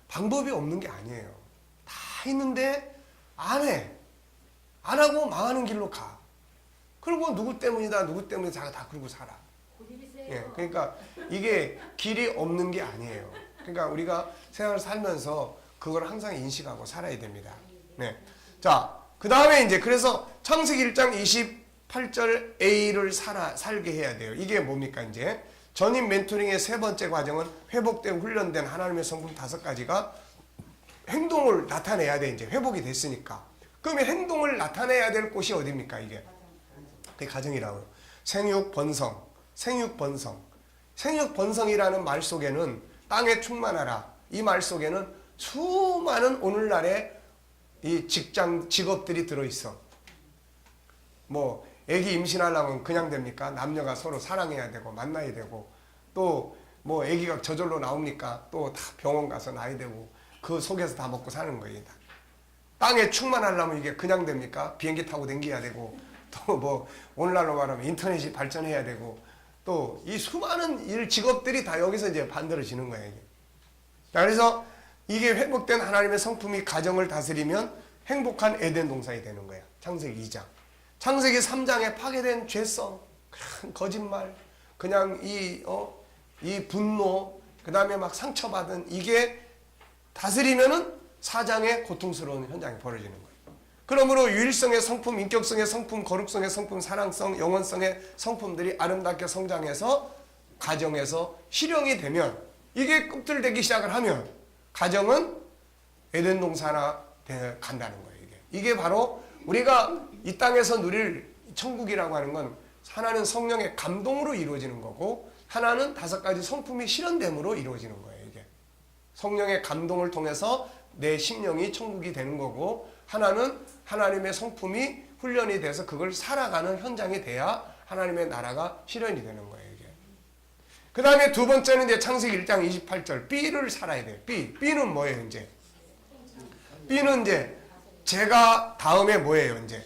방법이 없는 게 아니에요. 다 있는데 안 해. 안 하고 망하는 길로 가. 그리고 누구 때문이다, 누구 때문에 다 그러고 살아. 고집이 세요. 예. 그러니까 이게 길이 없는 게 아니에요. 그러니까 우리가 세상을 살면서 그걸 항상 인식하고 살아야 됩니다. 네. 자, 그 다음에 이제 그래서 창세기 1장 28절 A를 살게 해야 돼요. 이게 뭡니까, 이제? 전임 멘토링의 3번째 과정은 회복된, 훈련된 하나님의 성품 5가지가 행동을 나타내야 돼, 이제. 회복이 됐으니까. 그러면 행동을 나타내야 될 곳이 어디입니까, 이게? 그게 가정이라고요. 생육, 번성. 생육, 번성. 생육, 번성이라는 말 속에는 땅에 충만하라. 이 말 속에는 수많은 오늘날의 이 직업들이 들어있어. 뭐 애기 임신하려면 그냥 됩니까? 남녀가 서로 사랑해야 되고 만나야 되고 또 뭐 애기가 저절로 나옵니까? 또 다 병원 가서 낳아야 되고 그 속에서 다 먹고 사는 거예요. 다. 땅에 충만하려면 이게 그냥 됩니까? 비행기 타고 댕겨야 되고 또 뭐 오늘날로 말하면 인터넷이 발전해야 되고 또 이 수많은 일 직업들이 다 여기서 이제 만들어지는 거예요. 이게. 자, 그래서 이게 회복된 하나님의 성품이 가정을 다스리면 행복한 에덴 동산이 되는 거야. 창세기 2장. 창세기 3장에 파괴된 죄성, 큰 거짓말, 그냥 이 분노, 그 다음에 막 상처받은 이게 다스리면은 4장에 고통스러운 현장이 벌어지는 거예요. 그러므로 유일성의 성품, 인격성의 성품, 거룩성의 성품, 사랑성, 영원성의 성품들이 아름답게 성장해서 가정에서 실현이 되면 이게 꿈틀대기 시작을 하면 가정은 에덴 동산화 간다는 거예요. 이게 바로 우리가 이 땅에서 누릴 천국이라고 하는 건 하나는 성령의 감동으로 이루어지는 거고 하나는 5가지 성품이 실현됨으로 이루어지는 거예요. 이게 성령의 감동을 통해서 내 심령이 천국이 되는 거고 하나는 하나님의 성품이 훈련이 돼서 그걸 살아가는 현장이 돼야 하나님의 나라가 실현이 되는 거예요. 이게. 그 다음에 두 번째는 이제 창세기 1장 28절 B를 살아야 돼요. B는 뭐예요? 이제 B는 이제 제가 다음에 뭐예요? 이제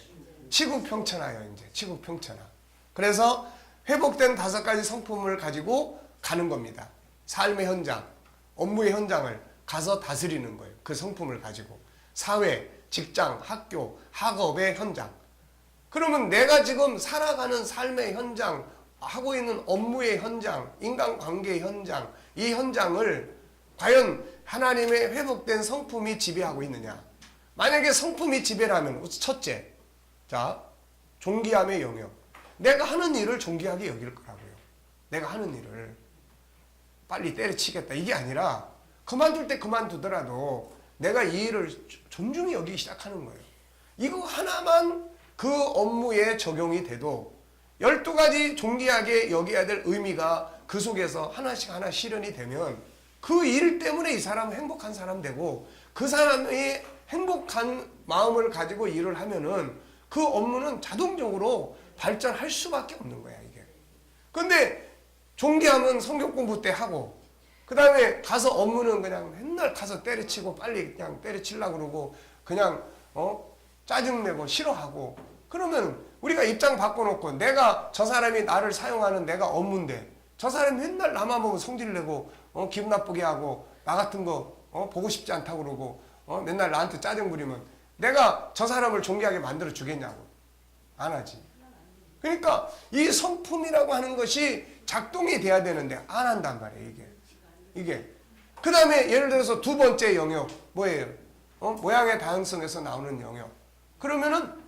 치국평천하여 이제 치국평천하. 그래서 회복된 5가지 성품을 가지고 가는 겁니다. 삶의 현장, 업무의 현장을 가서 다스리는 거예요. 그 성품을 가지고 사회, 직장, 학교, 학업의 현장. 그러면 내가 지금 살아가는 삶의 현장, 하고 있는 업무의 현장, 인간관계의 현장, 이 현장을 과연 하나님의 회복된 성품이 지배하고 있느냐? 만약에 성품이 지배라면 첫째, 자, 존귀함의 영역. 내가 하는 일을 존귀하게 여길 거라고요. 내가 하는 일을 빨리 때려치겠다 이게 아니라 그만둘 때 그만두더라도 내가 이 일을 존중히 여기기 시작하는 거예요. 이거 하나만 그 업무에 적용이 돼도 12가지 존귀하게 여겨야 될 의미가 그 속에서 하나씩 하나 실현이 되면 그 일 때문에 이 사람은 행복한 사람 되고 그 사람이 행복한 마음을 가지고 일을 하면은 그 업무는 자동적으로 발전할 수밖에 없는 거야, 이게. 근데 존귀하면 성경 공부 때 하고 그 다음에 가서 업무는 그냥 맨날 가서 때려치고 빨리 그냥 때려치려고 그러고 그냥 짜증내고 싫어하고 그러면 우리가 입장 바꿔놓고 내가 저 사람이 나를 사용하는 내가 업무인데 저 사람이 맨날 나만 보면 성질내고 기분 나쁘게 하고 나 같은 거 보고 싶지 않다고 그러고 맨날 나한테 짜증 부리면 내가 저 사람을 존귀하게 만들어 주겠냐고. 안 하지. 그러니까 이 성품이라고 하는 것이 작동이 돼야 되는데 안 한단 말이에요. 이게. 그 다음에 예를 들어서 두 번째 영역 뭐예요? 모양의 다양성에서 나오는 영역. 그러면은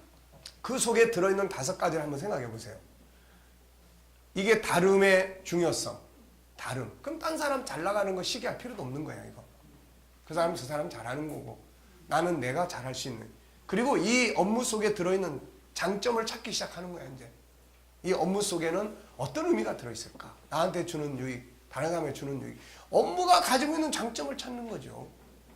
그 속에 들어있는 5가지를 한번 생각해 보세요. 이게 다름의 중요성. 다름. 그럼 딴 사람 잘 나가는 거 시기할 필요도 없는 거야, 이거. 그 사람 저 사람 잘하는 거고 나는 내가 잘할 수 있는. 그리고 이 업무 속에 들어있는 장점을 찾기 시작하는 거야, 이제. 이 업무 속에는 어떤 의미가 들어있을까? 나한테 주는 유익, 다른 사람에게 주는 유익. 업무가 가지고 있는 장점을 찾는 거죠.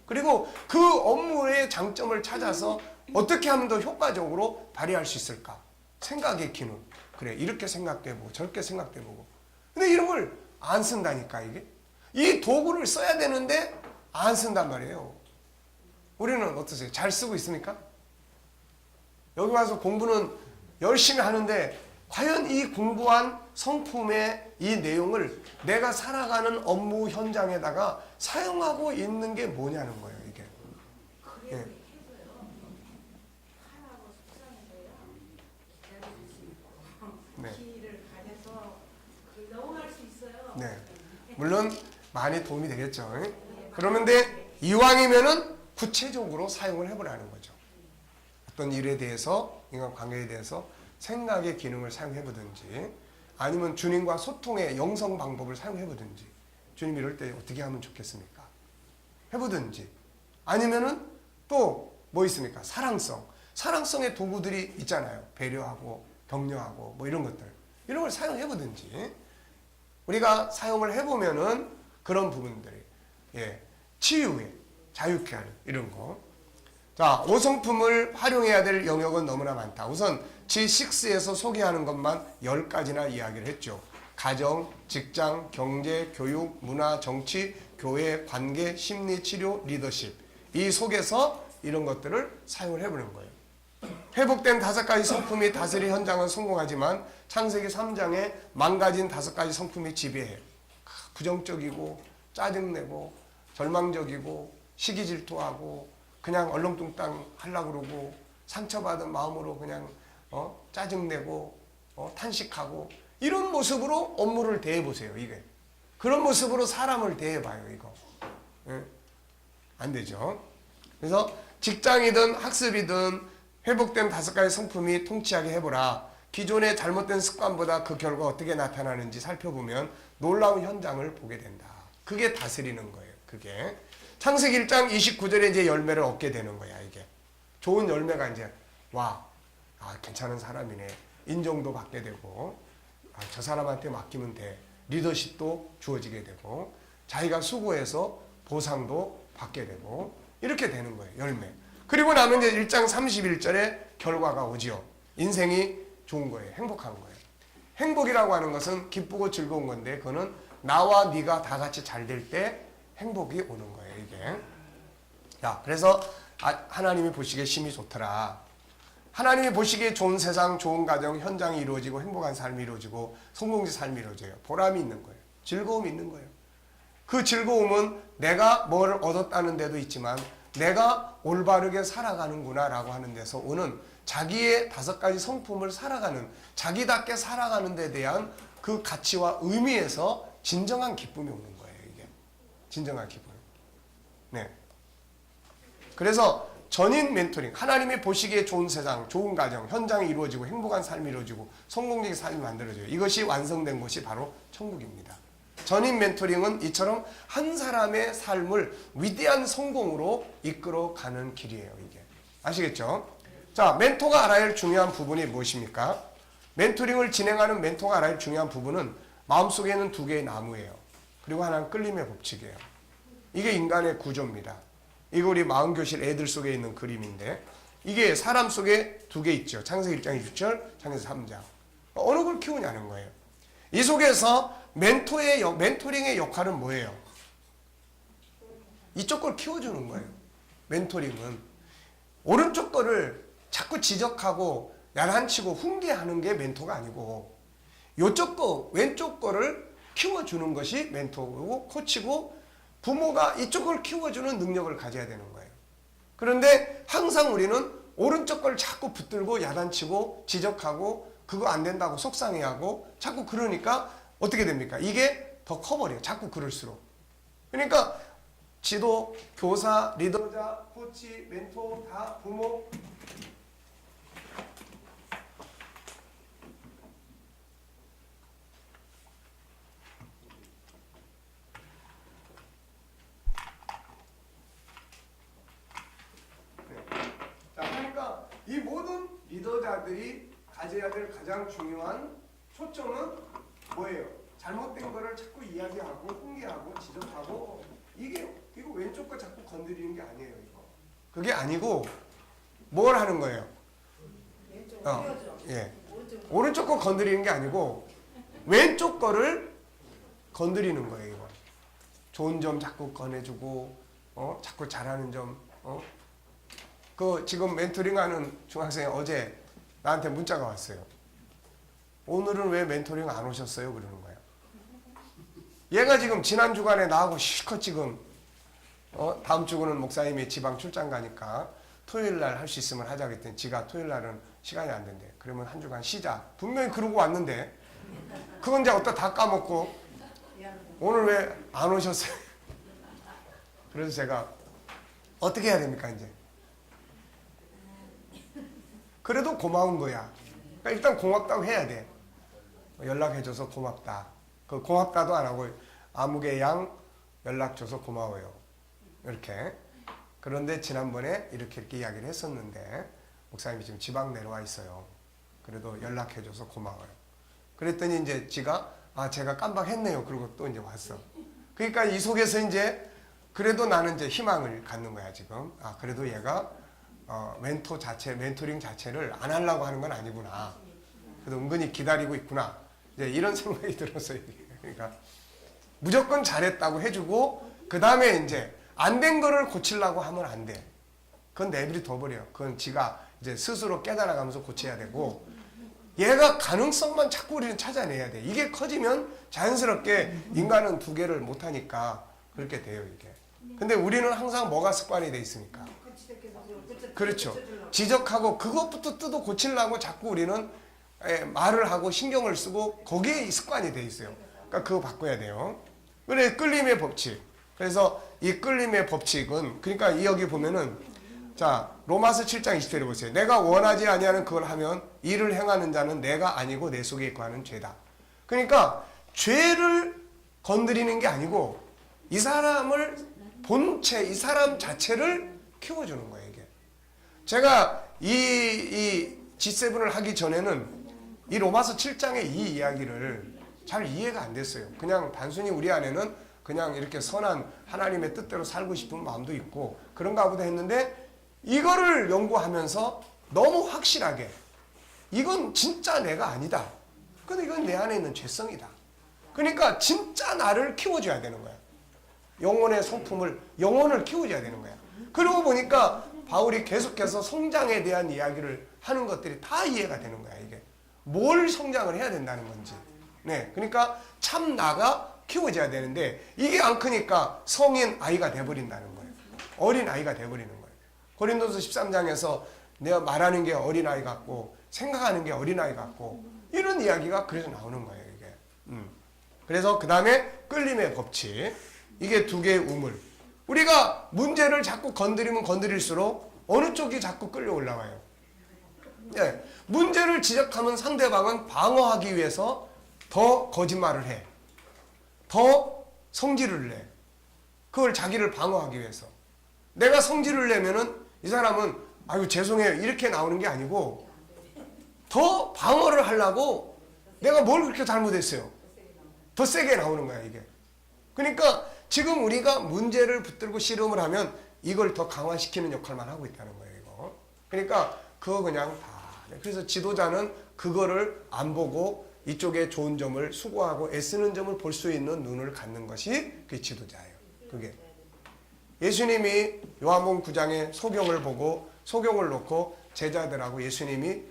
그리고 그 업무의 장점을 찾아서 어떻게 하면 더 효과적으로 발휘할 수 있을까? 생각의 기능. 그래, 이렇게 생각해보고 저렇게 생각해보고. 근데 이런 걸 안 쓴다니까, 이게. 이 도구를 써야 되는데 안 쓴단 말이에요. 우리는 어떠세요? 잘 쓰고 있습니까? 여기 와서 공부는 열심히 하는데 과연 이 공부한 성품의 이 내용을 내가 살아가는 업무 현장에다가 사용하고 있는 게 뭐냐는 거예요, 이게. 예. 네. 네. 물론 많이 도움이 되겠죠. 그러는데 이왕이면은 구체적으로 사용을 해보라는 거죠. 어떤 일에 대해서, 인간관계에 대해서 생각의 기능을 사용해보든지 아니면 주님과 소통의 영성 방법을 사용해보든지 주님 이럴 때 어떻게 하면 좋겠습니까? 해보든지 아니면은 또 뭐 있습니까? 사랑성. 사랑성의 도구들이 있잖아요. 배려하고 격려하고 뭐 이런 것들. 이런 걸 사용해보든지 우리가 사용을 해보면은 그런 부분들이 치유에 자유케 하는 이런 거. 자, 5성품을 활용해야 될 영역은 너무나 많다. 우선 G6에서 소개하는 것만 10가지나 이야기를 했죠. 가정, 직장, 경제, 교육, 문화, 정치, 교회, 관계, 심리, 치료, 리더십. 이 속에서 이런 것들을 사용을 해보는 거예요. 회복된 5가지 성품이 다스릴 현장은 성공하지만 창세기 3장에 망가진 5가지 성품이 지배해요. 부정적이고 짜증내고 절망적이고 시기질투하고 그냥 얼렁뚱땅 하려고 그러고 상처받은 마음으로 그냥 짜증내고 탄식하고 이런 모습으로 업무를 대해보세요. 이게 그런 모습으로 사람을 대해봐요. 이거 안 되죠. 그래서 직장이든 학습이든 회복된 5가지 성품이 통치하게 해보라. 기존의 잘못된 습관보다 그 결과 어떻게 나타나는지 살펴보면 놀라운 현장을 보게 된다. 그게 다스리는 거예요. 그게 창세기 1장 29절에 이제 열매를 얻게 되는 거야. 이게 좋은 열매가 이제 괜찮은 사람이네. 인정도 받게 되고 저 사람한테 맡기면 돼. 리더십도 주어지게 되고 자기가 수고해서 보상도 받게 되고 이렇게 되는 거예요. 열매. 그리고 나면 이제 1장 31절에 결과가 오지요. 인생이 좋은 거예요. 행복한 거예요. 행복이라고 하는 것은 기쁘고 즐거운 건데 그거는 나와 네가 다 같이 잘 될 때 행복이 오는 거예요. 이게. 자, 그래서 하나님이 보시기에 심히 좋더라. 하나님이 보시기에 좋은 세상, 좋은 가정, 현장이 이루어지고 행복한 삶이 이루어지고 성공의 삶이 이루어져요. 보람이 있는 거예요. 즐거움이 있는 거예요. 그 즐거움은 내가 뭘 얻었다는 데도 있지만 내가 올바르게 살아가는구나 라고 하는 데서 오는 자기의 5가지 성품을 살아가는 자기답게 살아가는 데 대한 그 가치와 의미에서 진정한 기쁨이 오는 거예요. 이게 진정한 기쁨. 네. 그래서 전인 멘토링, 하나님이 보시기에 좋은 세상, 좋은 가정, 현장이 이루어지고 행복한 삶이 이루어지고 성공적인 삶이 만들어져요. 이것이 완성된 곳이 바로 천국입니다. 전인 멘토링은 이처럼 한 사람의 삶을 위대한 성공으로 이끌어가는 길이에요. 이게 아시겠죠? 자, 멘토가 알아야 할 중요한 부분이 무엇입니까? 멘토링을 진행하는 멘토가 알아야 할 중요한 부분은 마음속에는 2개의 나무예요. 그리고 하나는 끌림의 법칙이에요. 이게 인간의 구조입니다. 이거 우리 마음교실 애들 속에 있는 그림인데 이게 사람 속에 2개 있죠. 창세기 1장 20절, 창세기 3장. 어느 걸 키우냐는 거예요. 이 속에서 멘토링의 역할은 뭐예요? 이쪽 걸 키워주는 거예요. 멘토링은 오른쪽 거를 자꾸 지적하고 야단치고 훈계하는 게 멘토가 아니고 이쪽 거 왼쪽 거를 키워주는 것이 멘토고 코치고 부모가 이쪽 걸 키워주는 능력을 가져야 되는 거예요. 그런데 항상 우리는 오른쪽 걸 자꾸 붙들고 야단치고 지적하고 그거 안 된다고 속상해하고 자꾸 그러니까 어떻게 됩니까? 이게 더 커버려요. 자꾸 그럴수록. 그러니까 지도, 교사, 리더자, 코치, 멘토 다 부모 그러니까 이 모든 리더자들이 가져야 될 가장 중요한 초점은 뭐예요? 잘못된 거를 자꾸 이야기하고 훈계하고 지적하고 이거 왼쪽 거 자꾸 건드리는 게 아니에요. 이거 그게 아니고 뭘 하는 거예요? 예. 오른쪽 거 건드리는 게 아니고 왼쪽 거를 건드리는 거예요. 이거 좋은 점 자꾸 꺼내주고 자꾸 잘하는 점 그 지금 멘토링하는 중학생이 어제 나한테 문자가 왔어요. 오늘은 왜 멘토링 안 오셨어요? 그러는 거예요. 얘가 지금 지난 주간에 나하고 실컷 지금 다음 주는 목사님이 지방 출장 가니까 토요일 날 할 수 있으면 하자 그랬더니 지가 토요일 날은 시간이 안 된대. 그러면 한 주간 쉬자. 분명히 그러고 왔는데 그건 이제 어디다 다 까먹고 오늘 왜 안 오셨어요? 그래서 제가 어떻게 해야 됩니까 이제? 그래도 고마운 거야. 그러니까 일단 고맙다고 해야 돼. 연락해줘서 고맙다. 그 고맙다도 안 하고 아무개 양 연락 줘서 고마워요. 이렇게. 그런데 지난번에 이렇게 이야기를 했었는데 목사님이 지금 지방 내려와 있어요. 그래도 연락해줘서 고마워요. 그랬더니 이제 제가 깜빡했네요. 그리고 또 이제 왔어. 그러니까 이 속에서 이제 그래도 나는 이제 희망을 갖는 거야 지금. 그래도 얘가 멘토링 자체를 안 하려고 하는 건 아니구나. 그래도 은근히 기다리고 있구나. 이제 이런 생각이 들었어요. 그러니까 무조건 잘했다고 해주고 그 다음에 이제 안 된 거를 고치려고 하면 안 돼. 그건 내버려 둬버려. 그건 지가 이제 스스로 깨달아가면서 고쳐야 되고 얘가 가능성만 자꾸 우리는 찾아내야 돼. 이게 커지면 자연스럽게 인간은 두 개를 못하니까 그렇게 돼요 이게. 근데 우리는 항상 뭐가 습관이 돼 있으니까. 그렇죠. 지적하고 그것부터 뜯어 고치려고 자꾸 우리는 말을 하고 신경을 쓰고 거기에 습관이 돼 있어요. 그러니까 그거 바꿔야 돼요. 그래 끌림의 법칙. 그래서 이 끌림의 법칙은 그러니까 여기 보면은 자 로마서 7장 20절에 보세요. 내가 원하지 아니하는 그걸 하면 이를 행하는 자는 내가 아니고 내 속에 있고 하는 죄다. 그러니까 죄를 건드리는 게 아니고 이 사람을 본체 이 사람 자체를 키워주는 거예요 이게. 제가 이 G7을 하기 전에는 이 로마서 7장의 이 이야기를 잘 이해가 안 됐어요. 그냥 단순히 우리 안에는 그냥 이렇게 선한 하나님의 뜻대로 살고 싶은 마음도 있고 그런가 보다 했는데 이거를 연구하면서 너무 확실하게 이건 진짜 내가 아니다. 근데 이건 내 안에 있는 죄성이다. 그러니까 진짜 나를 키워줘야 되는 거야. 영혼의 성품을 영혼을 키워줘야 되는 거야. 그러고 보니까 바울이 계속해서 성장에 대한 이야기를 하는 것들이 다 이해가 되는 거야. 이게 뭘 성장을 해야 된다는 건지. 네, 그러니까 참 나가 키워져야 되는데 이게 안 크니까 성인 아이가 돼버린다는 거예요. 어린 아이가 돼버리는 거예요. 고린도서 13장에서 내가 말하는 게 어린 아이 같고 생각하는 게 어린 아이 같고 이런 이야기가 그래서 나오는 거예요. 이게. 그래서 그 다음에 끌림의 법칙. 이게 두 개의 우물. 우리가 문제를 자꾸 건드리면 건드릴수록 어느 쪽이 자꾸 끌려 올라와요. 네. 문제를 지적하면 상대방은 방어하기 위해서 더 거짓말을 해. 더 성질을 내. 그걸 자기를 방어하기 위해서. 내가 성질을 내면은 이 사람은 아유 죄송해요 이렇게 나오는 게 아니고 더 방어를 하려고 내가 뭘 그렇게 잘못했어요. 더 세게 나오는 거야 이게. 그러니까 지금 우리가 문제를 붙들고 씨름을 하면 이걸 더 강화시키는 역할만 하고 있다는 거예요 이거. 그러니까 그거 그냥 다. 그래서 지도자는 그거를 안 보고 이쪽에 좋은 점을 수고하고 애쓰는 점을 볼 수 있는 눈을 갖는 것이 그 지도자예요. 그게. 예수님이 요한복음 9장에 소경을 보고 소경을 놓고 제자들하고 예수님이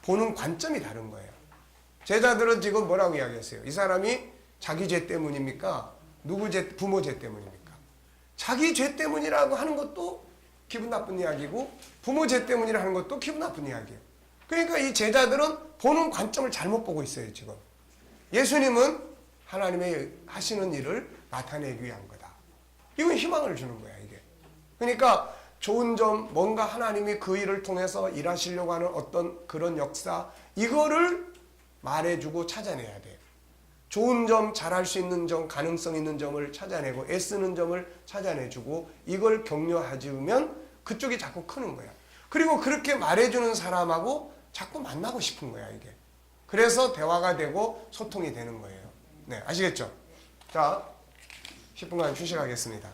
보는 관점이 다른 거예요. 제자들은 지금 뭐라고 이야기했어요? 이 사람이 자기 죄 때문입니까? 누구 죄, 부모 죄 때문입니까? 자기 죄 때문이라고 하는 것도 기분 나쁜 이야기고 부모 죄 때문이라 하는 것도 기분 나쁜 이야기예요. 그러니까 이 제자들은 보는 관점을 잘못 보고 있어요 지금. 예수님은 하나님의 하시는 일을 나타내기 위한 거다. 이건 희망을 주는 거야 이게. 그러니까 좋은 점 뭔가 하나님이 그 일을 통해서 일하시려고 하는 어떤 그런 역사 이거를 말해주고 찾아내야 돼. 좋은 점, 잘할 수 있는 점, 가능성 있는 점을 찾아내고 애쓰는 점을 찾아내주고 이걸 격려해주면 그쪽이 자꾸 크는 거야. 그리고 그렇게 말해주는 사람하고 자꾸 만나고 싶은 거야 이게. 그래서 대화가 되고 소통이 되는 거예요. 네, 아시겠죠? 자, 10분간 휴식하겠습니다.